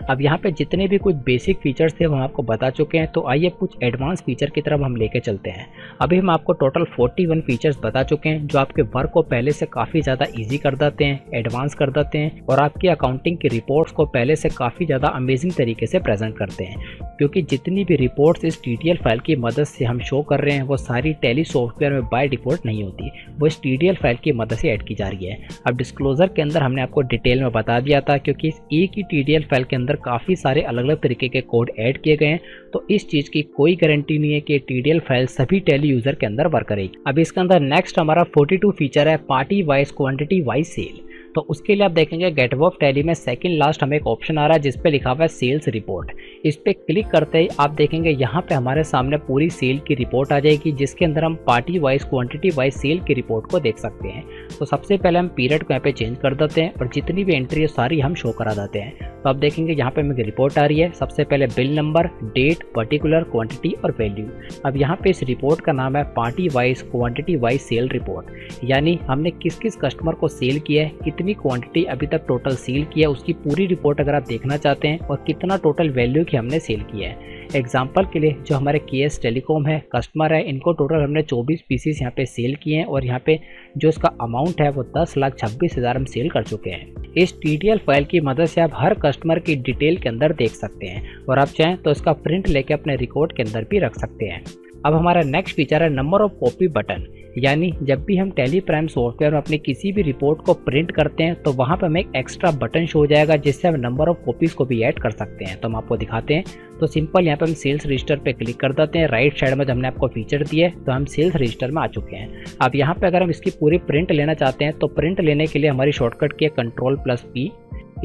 अब यहाँ पे जितने भी कुछ बेसिक फीचर्स थे वो हम आपको बता चुके हैं, तो आइए कुछ एडवांस फीचर की तरफ हम लेके चलते हैं। अभी हम आपको टोटल 41 फीचर्स बता चुके हैं जो आपके वर्क को पहले से काफ़ी ज़्यादा इजी कर देते हैं, एडवांस कर देते हैं और आपकी अकाउंटिंग की रिपोर्ट्स को पहले से काफ़ी ज़्यादा अमेजिंग तरीके से प्रेजेंट करते हैं, क्योंकि जितनी भी रिपोर्ट्स इस TDL फाइल की मदद से हम शो कर रहे हैं वो सारी टैली सॉफ्टवेयर में बाय डिफॉल्ट नहीं होती, वो इस TDL फाइल की मदद से ऐड की जा रही है। अब डिस्क्लोजर के अंदर हमने आपको डिटेल में बता दिया था, क्योंकि इस एक ही TDL फाइल के अंदर काफ़ी सारे अलग अलग तरीके के कोड ऐड किए गए हैं, तो इस चीज़ की कोई गारंटी नहीं है कि TDL फाइल सभी टैली यूज़र के अंदर वर्क करेगी। अब इसके अंदर नेक्स्ट हमारा 42 फीचर है party wise quantity wise sale. तो उसके लिए आप देखेंगे गेटवे ऑफ टैली में सेकंड लास्ट हमें एक ऑप्शन आ रहा है जिस पे लिखा हुआ है सेल्स रिपोर्ट। इस पे क्लिक करते ही आप देखेंगे यहाँ पे हमारे सामने पूरी सेल की रिपोर्ट आ जाएगी, जिसके अंदर हम party wise quantity wise sale की रिपोर्ट को देख सकते हैं। तो सबसे पहले हम पीरियड को यहाँ पे चेंज कर देते हैं और जितनी भी एंट्री है सारी हम शो करा देते हैं। तो आप देखेंगे यहाँ पे हमें रिपोर्ट आ रही है, सबसे पहले bill number, date, particular, quantity और वैल्यू। अब यहाँ पे इस रिपोर्ट का नाम है party wise quantity wise sale report, यानी हमने किस किस कस्टमर को सेल किया है, कितनी क्वांटिटी अभी तक टोटल सेल किया है, उसकी पूरी रिपोर्ट अगर आप देखना चाहते हैं और कितना टोटल वैल्यू की हमने सेल किया है। एग्जाम्पल के लिए जो हमारे KS टेलीकॉम है कस्टमर है, इनको टोटल हमने 24 पीसीस यहाँ पे सेल किए हैं और यहाँ पे जो इसका अमाउंट है वो 10,26,000 हम सेल कर चुके हैं। इस TDL फाइल की मदद से आप हर कस्टमर की डिटेल के अंदर देख सकते हैं और आप चाहें तो इसका प्रिंट लेके अपने रिकॉर्ड के अंदर भी रख सकते हैं। अब हमारा नेक्स्ट फीचर है नंबर ऑफ कॉपी बटन, यानी जब भी हम टैली प्राइम सॉफ्टवेयर में अपनी किसी भी रिपोर्ट को प्रिंट करते हैं तो वहाँ पर हमें एक एक्स्ट्रा बटन शो हो जाएगा जिससे हम नंबर ऑफ कॉपीज़ को भी ऐड कर सकते हैं। तो हम आपको दिखाते हैं। तो सिंपल यहाँ पे हम सेल्स रजिस्टर पे क्लिक कर देते हैं। राइट साइड में जो हमने आपको फीचर दिया है तो हम सेल्स रजिस्टर में आ चुके हैं। अब यहाँ पे अगर हम इसकी पूरी प्रिंट लेना चाहते हैं तो प्रिंट लेने के लिए हमारी शॉर्टकट की है Ctrl+P।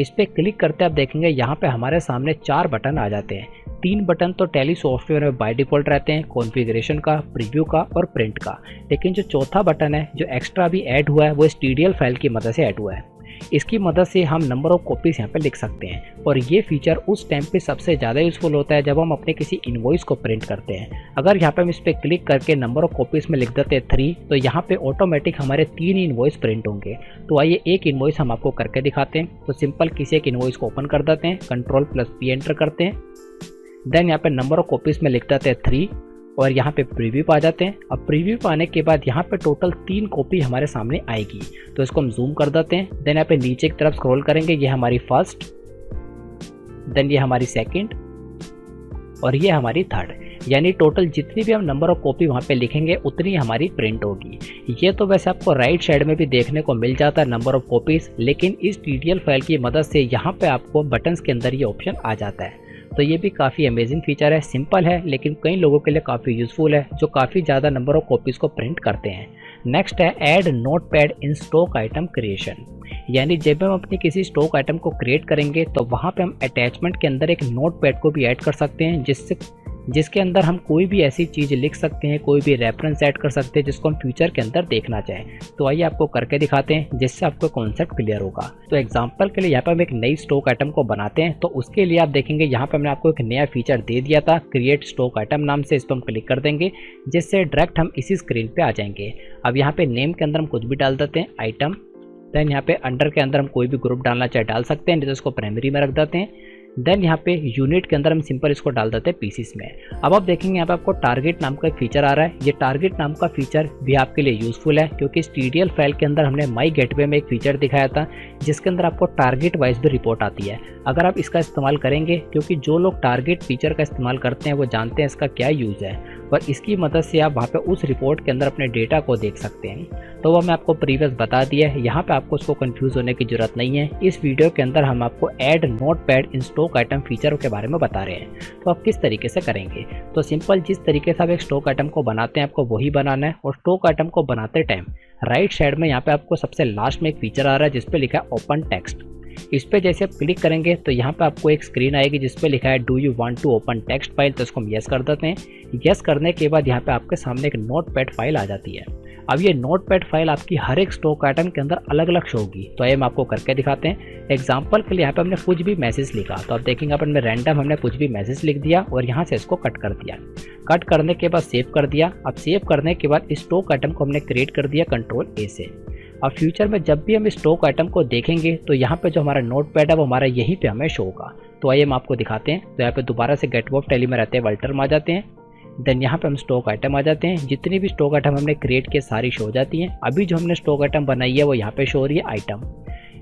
इस पर क्लिक करते आप देखेंगे यहाँ पे हमारे सामने 4 बटन आ जाते हैं। 3 बटन तो टैली सॉफ्टवेयर में बाय डिफ़ॉल्ट रहते हैं, कॉन्फ़िगरेशन का, प्रीव्यू का और प्रिंट का। लेकिन जो चौथा बटन है जो एक्स्ट्रा भी ऐड हुआ है वो इस TDL फाइल की मदद से ऐड हुआ है। इसकी मदद से हम नंबर ऑफ कॉपीज़ यहाँ पे लिख सकते हैं और ये फीचर उस टाइम पे सबसे ज़्यादा यूज़फुल होता है जब हम अपने किसी इनवॉइस को प्रिंट करते हैं। अगर यहाँ पे हम इस पर क्लिक करके नंबर ऑफ कॉपीज़ में लिख देते हैं 3 तो यहाँ पे ऑटोमेटिक हमारे 3 इनवॉइस प्रिंट होंगे। तो आइए एक इनवॉइस हम आपको करके दिखाते हैं। तो सिंपल किसी एक इनवॉइस को ओपन कर देते हैं, Ctrl+P एंटर करते हैं। देन यहाँ पे नंबर ऑफ कॉपीज़ में लिख देते हैं 3 और यहाँ पे प्रीव्यू पे आ जाते हैं। अब प्रीव्यू पे आने के बाद यहाँ पे टोटल 3 कॉपी हमारे सामने आएगी। तो इसको हम जूम कर देते हैं। देन यहाँ पे नीचे की तरफ स्क्रॉल करेंगे, ये हमारी फर्स्ट, देन ये हमारी सेकंड और ये हमारी थर्ड, यानी टोटल जितनी भी हम नंबर ऑफ कॉपी वहाँ पे लिखेंगे उतनी हमारी प्रिंट होगी। ये तो वैसे आपको राइट साइड में भी देखने को मिल जाता है नंबर ऑफ कॉपीज़, लेकिन इस TDL फाइल की मदद से यहाँ पे आपको बटन्स के अंदर ये ऑप्शन आ जाता है। तो ये भी काफ़ी अमेजिंग फीचर है। सिंपल है लेकिन कई लोगों के लिए काफ़ी यूज़फुल है जो काफ़ी ज़्यादा नंबर ऑफ कॉपीज़ को प्रिंट करते हैं। नेक्स्ट है add notepad in stock item creation, यानी जब हम अपने किसी स्टॉक आइटम को क्रिएट करेंगे तो वहाँ पे हम अटैचमेंट के अंदर एक नोटपैड को भी ऐड कर सकते हैं जिसके अंदर हम कोई भी ऐसी चीज़ लिख सकते हैं, कोई भी रेफरेंस ऐड कर सकते हैं जिसको हम फ्यूचर के अंदर देखना चाहें। तो आइए आपको करके दिखाते हैं जिससे आपको कॉन्सेप्ट क्लियर होगा। तो एग्जांपल के लिए यहाँ पर हम एक नई स्टॉक आइटम को बनाते हैं। तो उसके लिए आप देखेंगे यहाँ पर मैंने आपको एक नया फीचर दे दिया था क्रिएट स्टॉक आइटम नाम से। इस पर हम क्लिक कर देंगे जिससे डायरेक्ट हम इसी स्क्रीन पर आ जाएंगे। अब यहाँ पे नेम के अंदर हम कुछ भी डाल देते हैं आइटम। देन यहाँ पे अंडर के अंदर हम कोई भी ग्रुप डालना चाहे डाल सकते हैं, नहीं तो इसको प्राइमरी में रख देते हैं। देन यहाँ पे यूनिट के अंदर हम सिंपल इसको डाल देते हैं पीसीस में। अब आप देखेंगे यहाँ पे आपको टारगेट नाम का एक फीचर आ रहा है। ये टारगेट नाम का फीचर भी आपके लिए यूजफुल है क्योंकि इस TDL फाइल के अंदर हमने माई गेटवे में एक फीचर दिखाया था जिसके अंदर आपको टारगेट वाइज भी रिपोर्ट आती है। अगर आप इसका इस्तेमाल करेंगे, क्योंकि जो लोग टारगेट फीचर का इस्तेमाल करते हैं वो जानते हैं इसका क्या यूज़ है और इसकी मदद से आप वहाँ पे उस रिपोर्ट के अंदर अपने डेटा को देख सकते हैं। तो वो मैं आपको प्रीवियस बता दिया है, यहाँ पे आपको उसको कंफ्यूज होने की जरूरत नहीं है। इस वीडियो के अंदर हम आपको add notepad in stock item feature के बारे में बता रहे हैं। तो आप किस तरीके से करेंगे, तो सिंपल जिस तरीके से आप एक स्टॉक आइटम को बनाते हैं आपको वही बनाना है। और स्टॉक आइटम को बनाते टाइम राइट साइड में यहाँ पे आपको सबसे लास्ट में एक फीचर आ रहा है जिसपे लिखा है ओपन टेक्स्ट। इस पे जैसे आप क्लिक करेंगे तो यहाँ पे आपको एक स्क्रीन आएगी जिसपे लिखा है do you want to open text file. तो इसको हम यस कर देते हैं। यस करने के बाद यहाँ पे आपके सामने एक नोटपैड फाइल आ जाती है। अब ये नोटपैड फाइल आपकी हर एक स्टॉक आइटम के अंदर अलग अलग शो होगी। तो ये हम आपको करके दिखाते हैं। एग्जाम्पल के लिए यहाँ पे हमने कुछ भी मैसेज लिखा, तो आप देखेंगे अपन में रैंडम हमने कुछ भी मैसेज लिख दिया और यहाँ से इसको कट कर दिया। कट करने के बाद सेव कर दिया। अब सेव करने के बाद इस स्टॉक आइटम को हमने क्रिएट कर दिया Ctrl+A से। अब फ्यूचर में जब भी हम इस स्टॉक आइटम को देखेंगे तो यहाँ पे जो हमारा नोटपैड है वो हमारा यहीं पे हमें शो होगा। तो आइए हम आपको दिखाते हैं। तो यहाँ पे दोबारा से गेट ऑफ टैली में रहते हैं वल्टर में आ जाते हैं। देन यहाँ पे हम स्टॉक आइटम आ जाते हैं। जितनी भी स्टॉक आइटम हमने क्रिएट किए सारी शो हो जाती हैं। अभी जो हमने स्टॉक आइटम बनाई है वो यहाँ पे शो हो रही है आइटम।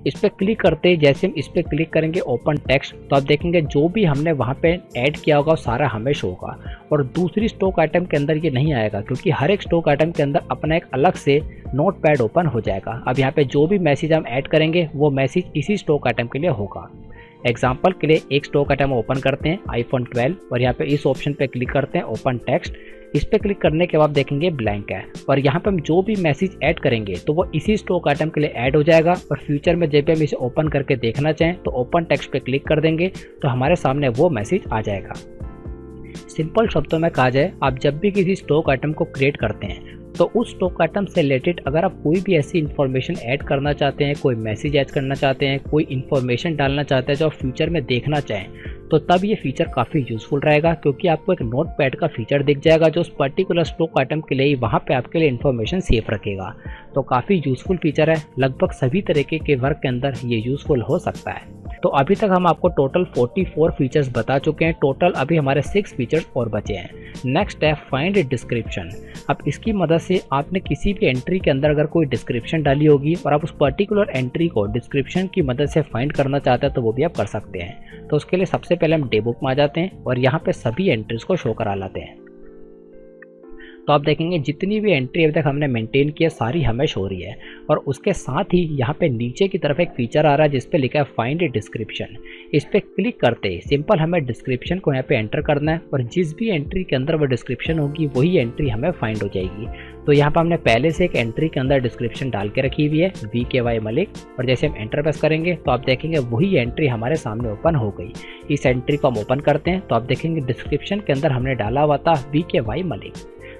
इस पर क्लिक करते ही जैसे हम इस पर क्लिक करेंगे ओपन टेक्स्ट, तो आप देखेंगे जो भी हमने वहाँ पे ऐड किया होगा सारा हमें शो होगा। और दूसरी स्टॉक आइटम के अंदर ये नहीं आएगा क्योंकि हर एक स्टॉक आइटम के अंदर अपना एक अलग से नोटपैड ओपन हो जाएगा। अब यहाँ पे जो भी मैसेज हम ऐड करेंगे वो मैसेज इसी स्टॉक आइटम के लिए होगा। एग्जाम्पल के लिए एक स्टॉक आइटम ओपन करते हैं iPhone 12 और यहाँ पे इस ऑप्शन पे क्लिक करते हैं ओपन टेक्स्ट। इस पे क्लिक करने के बाद देखेंगे ब्लैंक है और यहाँ पे हम जो भी मैसेज ऐड करेंगे तो वो इसी स्टॉक आइटम के लिए ऐड हो जाएगा। और फ्यूचर में जब भी हम इसे ओपन करके देखना चाहें तो ओपन टेक्स्ट पे क्लिक कर देंगे तो हमारे सामने वो मैसेज आ जाएगा। सिंपल शब्दों में कहा जाए, आप जब भी किसी स्टॉक आइटम को क्रिएट करते हैं तो उस स्टॉक आइटम से रिलेटेड अगर आप कोई भी ऐसी इन्फॉर्मेशन ऐड करना चाहते हैं, कोई मैसेज ऐड करना चाहते हैं, कोई इन्फॉर्मेशन डालना चाहते हैं जो आप फ्यूचर में देखना चाहें, तो तब ये फीचर काफ़ी यूज़फुल रहेगा क्योंकि आपको एक नोटपैड का फीचर दिख जाएगा जो उस पर्टिकुलर स्टॉक आइटम के लिए वहाँ पे आपके लिए इन्फॉर्मेशन सेव रखेगा। तो काफ़ी यूज़फुल फीचर है। लगभग सभी तरीके के वर्क के अंदर ये यूज़फुल हो सकता है। तो अभी तक हम आपको टोटल 44 फीचर्स बता चुके हैं। टोटल अभी हमारे 6 फीचर्स और बचे हैं। नेक्स्ट है फाइंड डिस्क्रिप्शन। अब इसकी मदद से आपने किसी भी एंट्री के अंदर अगर कोई डिस्क्रिप्शन डाली होगी और आप उस पर्टिकुलर एंट्री को डिस्क्रिप्शन की मदद से फाइंड करना चाहते हैं तो वो भी आप कर सकते हैं। तो उसके लिए सबसे पहले हम डे बुक में आ जाते हैं और यहाँ पे सभी एंट्रीज को शो करा लाते हैं। तो आप देखेंगे जितनी भी एंट्री अभी तक हमने मेंटेन की है सारी हमें शो हो रही है। और उसके साथ ही यहाँ पे नीचे की तरफ एक फीचर आ रहा है जिस पे लिखा है फाइंड डिस्क्रिप्शन। इस पर क्लिक करते ही सिंपल हमें डिस्क्रिप्शन को यहाँ पे एंटर करना है और जिस भी एंट्री के अंदर वो डिस्क्रिप्शन होगी वही एंट्री हमें फाइंड हो जाएगी। तो यहाँ पर हमने पहले से एक एंट्री के अंदर डिस्क्रिप्शन डाल के रखी हुई है VKY मलिक, और जैसे हम एंटर प्रेस करेंगे तो आप देखेंगे वही एंट्री हमारे सामने ओपन हो गई। इस एंट्री को हम ओपन करते हैं तो आप देखेंगे डिस्क्रिप्शन के अंदर हमने डाला हुआ था VKY मलिक।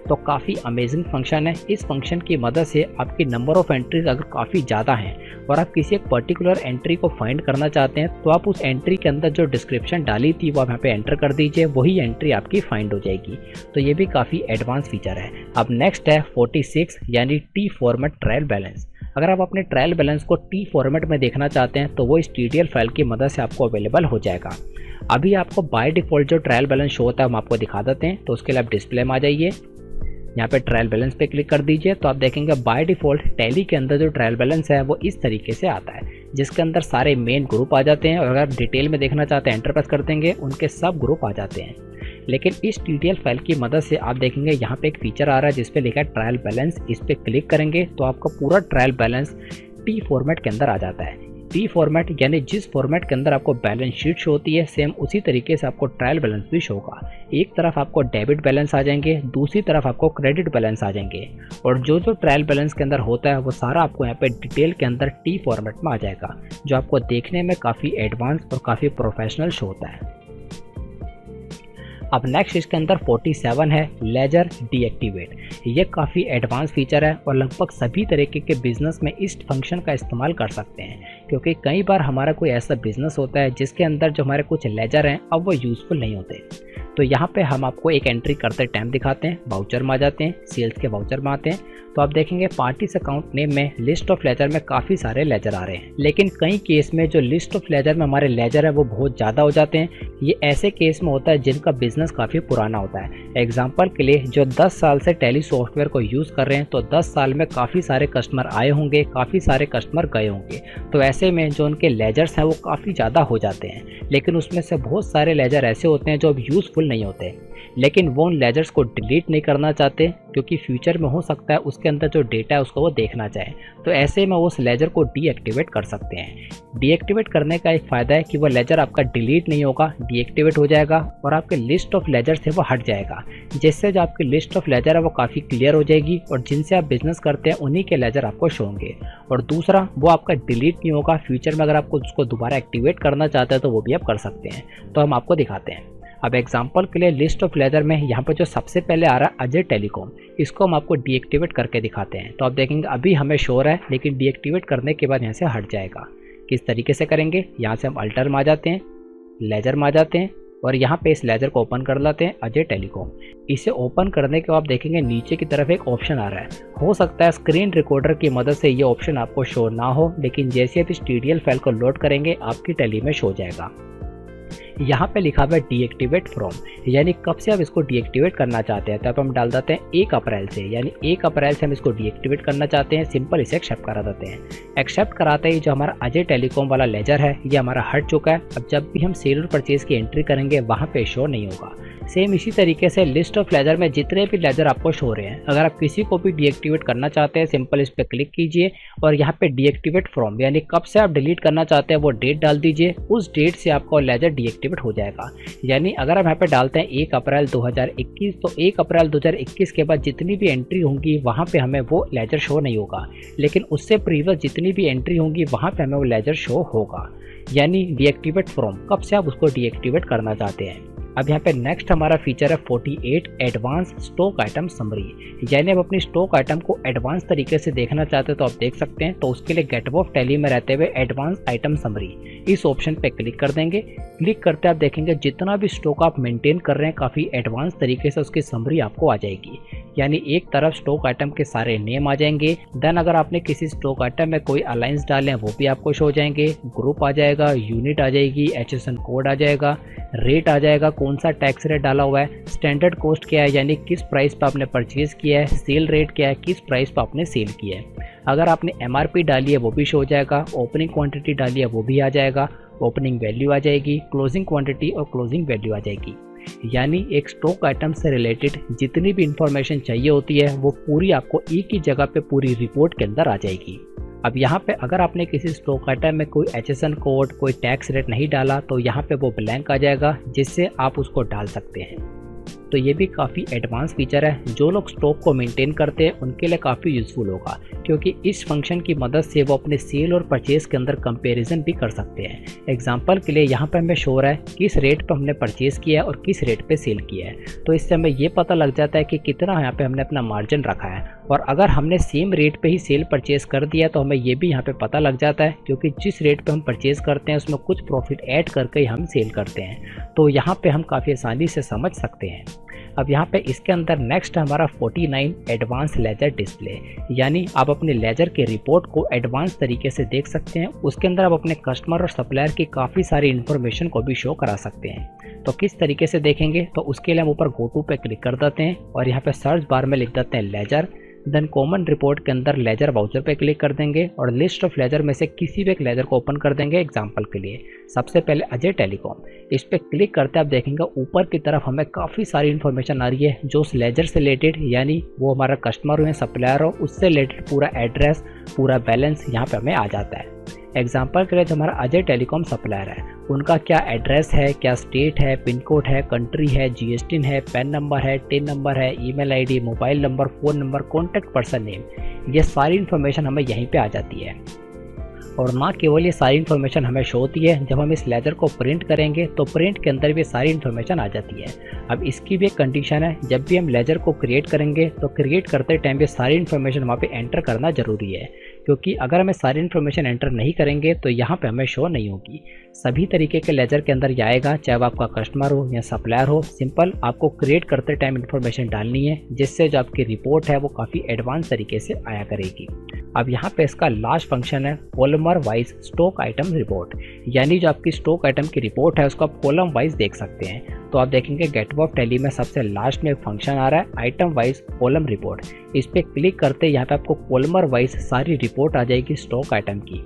तो काफ़ी अमेजिंग फंक्शन है। इस फंक्शन की मदद से आपकी नंबर ऑफ एंट्रीज अगर काफ़ी ज़्यादा हैं और आप किसी एक पर्टिकुलर एंट्री को फाइंड करना चाहते हैं तो आप उस एंट्री के अंदर जो डिस्क्रिप्शन डाली थी वो आप यहाँ पे एंटर कर दीजिए, वही एंट्री आपकी फाइंड हो जाएगी। तो ये भी काफ़ी एडवांस फीचर है। अब नेक्स्ट है 46 यानी T फॉर्मेट ट्रायल बैलेंस। अगर आप अपने ट्रायल बैलेंस को T फॉर्मेट में देखना चाहते हैं तो वो इस TTL फाइल की मदद से आपको अवेलेबल हो जाएगा। अभी आपको बाय डिफ़ॉल्ट जो ट्रायल बैलेंस शो होता है हम आपको दिखा देते हैं। तो उसके लिए आप डिस्प्ले में आ जाइए, यहाँ पे ट्रायल बैलेंस पे क्लिक कर दीजिए तो आप देखेंगे बाय डिफ़ॉल्ट टैली के अंदर जो ट्रायल बैलेंस है वो इस तरीके से आता है, जिसके अंदर सारे मेन ग्रुप आ जाते हैं। और अगर आप डिटेल में देखना चाहते हैं एंटर प्रेस कर देंगे, उनके सब ग्रुप आ जाते हैं। लेकिन इस TTL फाइल की मदद से आप देखेंगे यहाँ पे एक फीचर आ रहा है जिस पे लिखा है ट्रायल बैलेंस। इस पे क्लिक करेंगे तो आपका पूरा ट्रायल बैलेंस T फॉर्मेट के अंदर आ जाता है। T फॉर्मेट यानी जिस फॉर्मेट के अंदर आपको बैलेंस शीट शो होती है सेम उसी तरीके से आपको ट्रायल बैलेंस भी शो होगा। एक तरफ आपको डेबिट बैलेंस आ जाएंगे, दूसरी तरफ आपको क्रेडिट बैलेंस आ जाएंगे, और जो ट्रायल बैलेंस के अंदर होता है वो सारा आपको यहाँ पे डिटेल के अंदर T फॉर्मेट में आ जाएगा, जो आपको देखने में काफ़ी एडवांस और काफ़ी प्रोफेशनल शो होता है। अब नेक्स्ट इसके अंदर 47 है लेजर डीएक्टिवेट। ये काफ़ी एडवांस फीचर है और लगभग सभी तरीके के बिजनेस में इस फंक्शन का इस्तेमाल कर सकते हैं, क्योंकि कई बार हमारा कोई ऐसा बिजनेस होता है जिसके अंदर जो हमारे कुछ लेजर हैं अब वो यूज़फुल नहीं होते। तो यहाँ पे हम आपको एक एंट्री करते टाइम दिखाते हैं। वाउचर में आ जाते हैं, सेल्स के वाउचर में आते हैं तो आप देखेंगे पार्टीज अकाउंट नेम में लिस्ट ऑफ लेजर में काफ़ी सारे लेजर आ रहे हैं। लेकिन कई केस में जो लिस्ट ऑफ लेजर में हमारे लेजर है वो बहुत ज़्यादा हो जाते हैं। ये ऐसे केस में होता है जिनका बिजनेस काफ़ी पुराना होता है। एग्जाम्पल के लिए जो 10 साल से टैली सॉफ्टवेयर को यूज़ कर रहे हैं तो 10 साल में काफ़ी सारे कस्टमर आए होंगे, काफ़ी सारे कस्टमर गए होंगे। तो ऐसे में जो उनके लेजर्स हैं वो काफ़ी ज़्यादा हो जाते हैं। लेकिन उसमें से बहुत सारे लेजर ऐसे होते हैं जो अब यूज़फुल नहीं होते, लेकिन वो उन लेजर्स को डिलीट नहीं करना चाहते क्योंकि फ्यूचर में हो सकता है उसके अंदर जो डेटा है उसको वो देखना चाहे। तो ऐसे में वो उस लेजर को डीएक्टिवेट कर सकते हैं। डीएक्टिवेट करने का एक फ़ायदा है कि वो लेजर आपका डिलीट नहीं होगा, डीएक्टिवेट हो जाएगा और आपके लिस्ट ऑफ लेजर से वो हट जाएगा, जिससे जो आपकी लिस्ट ऑफ लेजर है वो काफ़ी क्लियर हो जाएगी और जिनसे आप बिजनेस करते हैं उन्हीं के लेजर आपको शो होंगे। और दूसरा, वो आपका डिलीट नहीं होगा। फ्यूचर में अगर आपको उसको दोबारा एक्टिवेट करना चाहते हैं तो वो भी आप कर सकते हैं। तो हम आपको दिखाते हैं। अब एग्जांपल के लिए लिस्ट ऑफ लेजर में यहाँ पर जो सबसे पहले आ रहा है अजय टेलीकॉम, इसको हम आपको डीएक्टिवेट करके दिखाते हैं। तो आप देखेंगे अभी हमें शो हो रहा है लेकिन डीएक्टिवेट करने के बाद यहाँ से हट जाएगा। किस तरीके से करेंगे, यहाँ से हम अल्टर में आ जाते हैं, लेजर में आ जाते हैं और यहाँ पे इस लेजर को ओपन कर लेते हैं अजय टेलीकॉम। इसे ओपन करने के बाद आप देखेंगे नीचे की तरफ एक ऑप्शन आ रहा है। हो सकता है स्क्रीन रिकॉर्डर की मदद से ये ऑप्शन आपको शो ना हो, लेकिन जैसे आप इस TTL फाइल को लोड करेंगे आपकी टैली में शो हो जाएगा। यहाँ पे लिखा हुआ है डीएक्टिवेट फ्रॉम, यानी कब से आप इसको डीएक्टिवेट करना चाहते हैं। तो अब हम डाल देते हैं 1 अप्रैल से, यानी 1 अप्रैल से हम इसको डीएक्टिवेट करना चाहते हैं। सिंपल इसे एक्सेप्ट करा देते हैं। एक्सेप्ट कराते ही जो हमारा अजय टेलीकॉम वाला लेजर है ये हमारा हट चुका है। अब जब भी हम सेल और परचेज की एंट्री करेंगे वहाँ पे शो नहीं होगा। सेम इसी तरीके से लिस्ट ऑफ लेजर में जितने भी लेजर आपको शो हो रहे हैं, अगर आप किसी को भी डीएक्टिवेट करना चाहते हैं सिंपल इस पर क्लिक कीजिए और यहाँ पे डीएक्टिवेट फ्रॉम यानी कब से आप डिलीट करना चाहते हैं वो डेट डाल दीजिए। उस डेट से आपका लेजर डीएक्टिवेट हो जाएगा। यानी अगर आप यहाँ पे डालते हैं 1 अप्रैल 2021 तो 1 अप्रैल 2021 के बाद जितनी भी एंट्री होंगी वहाँ पे हमें वो लेजर शो नहीं होगा, लेकिन उससे प्रीवियस जितनी भी एंट्री होंगी वहाँ पे हमें वो लेजर शो होगा। यानी डीएक्टिवेट फ्रॉम, कब से आप उसको डीएक्टिवेट करना चाहते हैं। अब यहाँ पे नेक्स्ट हमारा फीचर है 48 एडवांस स्टॉक आइटम समरी, यानी आप अपनी स्टॉक आइटम को एडवांस तरीके से देखना चाहते हैं तो आप देख सकते हैं। तो उसके लिए गेट ऑफ टैली में रहते हुए एडवांस आइटम समरी इस ऑप्शन पे क्लिक कर देंगे। क्लिक करते आप देखेंगे जितना भी स्टॉक आप मेंटेन कर रहे हैं काफ़ी एडवांस तरीके से उसकी समरी आपको आ जाएगी। यानी एक तरफ स्टॉक आइटम के सारे नेम आ जाएंगे, देन अगर आपने किसी स्टॉक आइटम में कोई अलायंस डाले हैं वो भी आपको शो हो जाएंगे, ग्रुप आ जाएगा, यूनिट आ जाएगी, HSN कोड आ जाएगा, रेट आ जाएगा, कौन सा टैक्स रेट डाला हुआ है, स्टैंडर्ड कॉस्ट क्या है यानी किस प्राइस पर आपने परचेज किया है, सेल रेट क्या है, किस प्राइस पर आपने सेल किया है। अगर आपने MRP डाली है वो भी शो हो जाएगा, ओपनिंग क्वांटिटी डाली है वो भी आ जाएगा, ओपनिंग वैल्यू आ जाएगी, क्लोजिंग क्वांटिटी और क्लोजिंग वैल्यू आ जाएगी। यानी एक स्टॉक आइटम से रिलेटेड जितनी भी इंफॉर्मेशन चाहिए होती है वो पूरी आपको एक ही जगह पे पूरी रिपोर्ट के अंदर आ जाएगी। अब यहाँ पे अगर आपने किसी स्टॉक आइटम में कोई HSN कोड, कोई टैक्स रेट नहीं डाला तो यहाँ पे वो ब्लैंक आ जाएगा, जिससे आप उसको डाल सकते हैं। तो ये भी काफ़ी एडवांस फीचर है, जो लोग स्टॉक को मेंटेन करते हैं उनके लिए काफ़ी यूज़फुल होगा, क्योंकि इस फंक्शन की मदद से वो अपने सेल और परचेज़ के अंदर कंपैरिजन भी कर सकते हैं। एग्जांपल के लिए यहाँ पे हमें शो हो रहा है किस रेट पे हमने परचेज़ किया है और किस रेट पे सेल किया है, तो इससे हमें ये पता लग जाता है कि कितना यहाँ पे हमने अपना मार्जिन रखा है। और अगर हमने सेम रेट पे ही सेल परचेज़ कर दिया तो हमें ये भी यहाँ पे पता लग जाता है, क्योंकि जिस रेट पे हम परचेज़ करते हैं उसमें कुछ प्रॉफिट ऐड करके ही हम सेल करते हैं। तो यहाँ पे हम काफ़ी आसानी से समझ सकते हैं। अब यहाँ पे इसके अंदर नेक्स्ट हमारा 49 एडवांस लेजर डिस्प्ले, यानी आप अपने लेजर के रिपोर्ट को एडवांस तरीके से देख सकते हैं। उसके अंदर आप अपने कस्टमर और सप्लायर की काफ़ी सारी इन्फॉर्मेशन को भी शो करा सकते हैं। तो किस तरीके से देखेंगे, तो उसके लिए हम ऊपर गो टू पे क्लिक कर देते हैं और यहाँ पे सर्च बार में लिख देते हैं लेजर। देन कॉमन रिपोर्ट के अंदर लेजर वाउचर पे क्लिक कर देंगे और लिस्ट ऑफ लेजर में से किसी भी एक लेजर को ओपन कर देंगे। एग्जांपल के लिए सबसे पहले अजय टेलीकॉम, इस पे क्लिक करते आप देखेंगे ऊपर की तरफ हमें काफ़ी सारी इन्फॉर्मेशन आ रही है जो उस लेजर से रिलेटेड, यानी वो हमारा कस्टमर हो या सप्लायर हो, उससे रिलेटेड पूरा एड्रेस, पूरा बैलेंस यहाँ पे हमें आ जाता है। एग्जाम्पल के लिए जो हमारा अजय टेलीकॉम सप्लायर है उनका क्या एड्रेस है, क्या स्टेट है, पिन कोड है, कंट्री है, GST है, पैन नंबर है, टिन नंबर है, email ID, mobile number, phone number, contact person name, ये सारी इन्फॉर्मेशन हमें यहीं पे आ जाती है। और ना केवल ये सारी इन्फॉर्मेशन हमें शो होती है, जब हम इस लेजर को प्रिंट करेंगे तो प्रिंट के अंदर भी सारी इन्फॉर्मेशन आ जाती है। अब इसकी भी एक कंडीशन है, जब भी हम लेजर को क्रिएट करेंगे तो क्रिएट करते टाइम भी सारी इन्फॉर्मेशन वहाँ पे एंटर करना ज़रूरी है, क्योंकि अगर हमें सारी इन्फॉर्मेशन एंटर नहीं करेंगे तो यहाँ पे हमें शो नहीं होगी। सभी तरीके के लेजर के अंदर ये आएगा, चाहे वो आपका कस्टमर हो या सप्लायर हो। सिंपल आपको क्रिएट करते टाइम इन्फॉर्मेशन डालनी है, जिससे जो आपकी रिपोर्ट है वो काफ़ी एडवांस तरीके से आया करेगी। अब यहाँ पे इसका लास्ट फंक्शन है columnar wise stock item report, यानी जो आपकी स्टॉक आइटम की रिपोर्ट है उसको आप कॉलम वाइज देख सकते हैं। तो आप देखेंगे गेटवे ऑफ टैली में सबसे लास्ट में एक फंक्शन आ रहा है आइटम वाइज कॉलम रिपोर्ट। इस पर क्लिक करते यहाँ पे आपको कॉलमर वाइज सारी रिपोर्ट आ जाएगी स्टॉक आइटम की।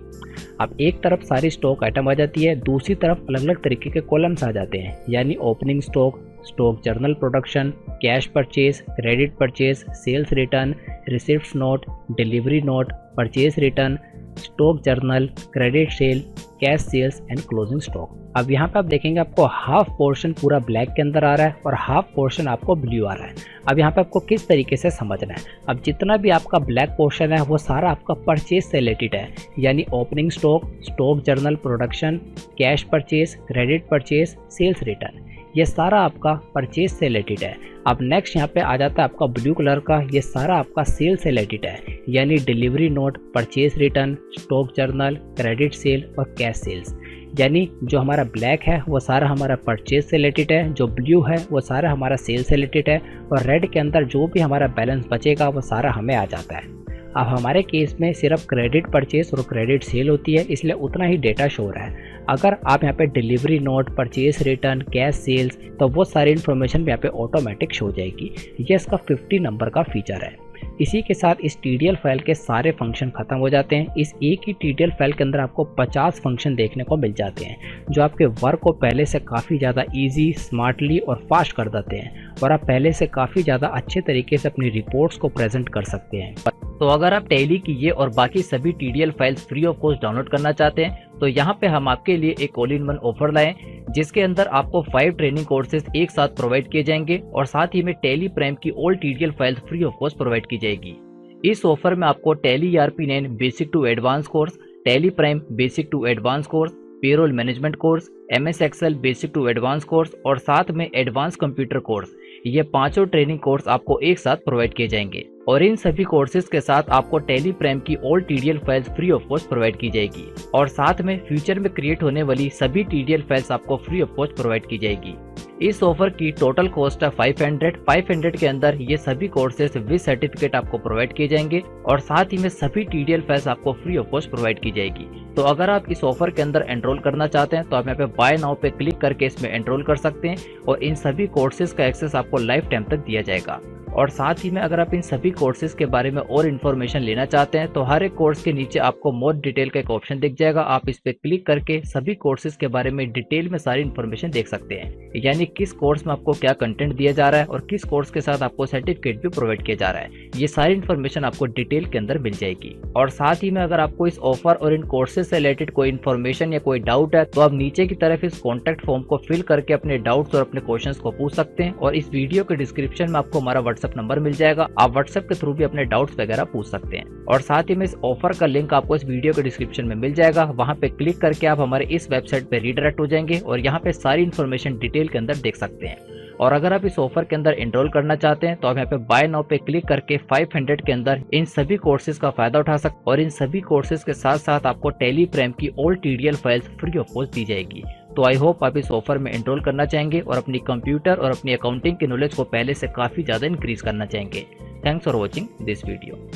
अब एक तरफ सारी स्टॉक आइटम आ जाती है, दूसरी तरफ अलग अलग तरीके के कॉलम्स आ जाते हैं, यानी opening stock, stock journal production, cash purchase, credit purchase, sales return, receipts note, delivery note, purchase return, stock journal, credit sale, cash sales and closing stock. अब यहाँ पे आप देखेंगे आपको हाफ पोर्शन पूरा ब्लैक के अंदर आ रहा है और हाफ पोर्शन आपको ब्लू आ रहा है। अब यहाँ पे आपको किस तरीके से समझना है, अब जितना भी आपका ब्लैक पोर्शन है वो सारा आपका परचेज से रिलेटेड है, यानी opening stock, stock journal production, cash purchase, credit purchase, sales return, ये सारा आपका परचेज से रिलेटेड है। अब नेक्स्ट यहाँ पे आ जाता है आपका ब्लू कलर का, ये सारा आपका सेल से रिलेटेड है, यानी delivery note, purchase return, stock journal, credit cell और कैश सेल्स। यानी जो हमारा ब्लैक है वो सारा हमारा परचेज से रिलेटेड है, जो ब्लू है वो सारा हमारा सेल से रिलेटेड है, और रेड के अंदर जो भी हमारा बैलेंस बचेगा वो सारा हमें आ जाता है। अब हमारे केस में सिर्फ क्रेडिट परचेज और क्रेडिट सेल होती है, इसलिए उतना ही डेटा शो हो रहा है। अगर आप यहाँ पे delivery note, purchase return, cash sales, तो वो सारी इन्फॉर्मेशन भी यहाँ पे ऑटोमेटिक शो हो जाएगी। ये इसका 50 नंबर का फीचर है। इसी के साथ इस TDL फाइल के सारे फंक्शन खत्म हो जाते हैं। इस एक ही TDL फाइल के अंदर आपको 50 फंक्शन देखने को मिल जाते हैं, जो आपके वर्क को पहले से काफ़ी ज़्यादा इजी, स्मार्टली और फास्ट कर देते हैं, और आप पहले से काफ़ी ज़्यादा अच्छे तरीके से अपनी रिपोर्ट्स को प्रेजेंट कर सकते हैं। तो अगर आप टैली की ये और बाकी सभी TDL files free of cost download करना चाहते हैं तो यहाँ पे हम आपके लिए एक ऑल इन वन ऑफर लाए, जिसके अंदर आपको 5 ट्रेनिंग कोर्सेज एक साथ प्रोवाइड किए जाएंगे और साथ ही में टैली प्राइम की all TDL files free of cost provide की जाएगी। इस ऑफर में आपको Tally ERP9 basic to advance course, Tally Prime basic to advance course, payroll management course, MS excel basic to advance course और साथ में advance computer course, ये पांचों ट्रेनिंग कोर्स आपको एक साथ प्रोवाइड किए जाएंगे। और इन सभी कोर्सेज के साथ आपको टैली प्राइम की all TDL files free of cost provide की जाएगी, और साथ में फ्यूचर में क्रिएट होने वाली सभी TDL फाइल्स आपको फ्री ऑफ कॉस्ट प्रोवाइड की जाएगी। इस ऑफर की टोटल कॉस्ट है 500 के अंदर ये सभी कोर्सेज विद सर्टिफिकेट आपको प्रोवाइड किए जाएंगे, और साथ ही में सभी TDL फाइल्स आपको फ्री ऑफ कॉस्ट प्रोवाइड की जाएगी। तो अगर आप इस ऑफर के अंदर एनरोल करना चाहते हैं तो आप यहाँ पे बाय नाउ पे क्लिक करके इसमें एनरोल कर सकते हैं, और इन सभी कोर्सेज का एक्सेस आपको लाइफ टाइम तक दिया जाएगा। और साथ ही में अगर आप इन सभी कोर्सेज के बारे में और इन्फॉर्मेशन लेना चाहते हैं तो हर एक कोर्स के नीचे आपको मोर डिटेल का एक ऑप्शन दिख जाएगा, आप इस पे क्लिक करके सभी कोर्सेज के बारे में डिटेल में सारी इन्फॉर्मेशन देख सकते हैं। यानी किस कोर्स में आपको क्या कंटेंट दिया जा रहा है और किस कोर्स के साथ आपको सर्टिफिकेट भी प्रोवाइड किया जा रहा है। ये सारी इन्फॉर्मेशन आपको डिटेल के अंदर मिल जाएगी। और साथ ही में अगर आपको इस ऑफर और इन कोर्सेज से रिलेटेड कोई इन्फॉर्मेशन या कोई डाउट है तो आप नीचे की तरफ इस कॉन्टैक्ट फॉर्म को फिल करके अपने डाउट्स और अपने क्वेश्चंस को पूछ सकते हैं। और इस वीडियो के डिस्क्रिप्शन में आपको हमारा व्हाट्सएप नंबर मिल जाएगा, आप व्हाट्सएप के थ्रू भी अपने डाउट्स वगैरह पूछ सकते हैं। और साथ ही में इस ऑफर का लिंक आपको इस वीडियो के डिस्क्रिप्शन में मिल जाएगा, वहां पे क्लिक करके आप हमारे इस वेबसाइट पे रीडायरेक्ट हो जाएंगे और यहाँ पे सारी इन्फॉर्मेशन डिटेल के अंदर देख सकते हैं। और अगर आप इस ऑफर के अंदर एनरोल करना चाहते हैं तो आप यहाँ पे बाय नाउ पे क्लिक करके 500 के अंदर इन सभी कोर्सेज का फायदा उठा सकते हैं। और इन सभी कोर्सेज के साथ साथ आपको टेली प्राइम की all TDL files free of cost दी जाएगी। तो आई होप आप इस ऑफर में एनरोल करना चाहेंगे और अपनी कंप्यूटर और अपनी अकाउंटिंग की नॉलेज को पहले से काफी ज्यादा इंक्रीज करना चाहेंगे। Thanks for watching this video.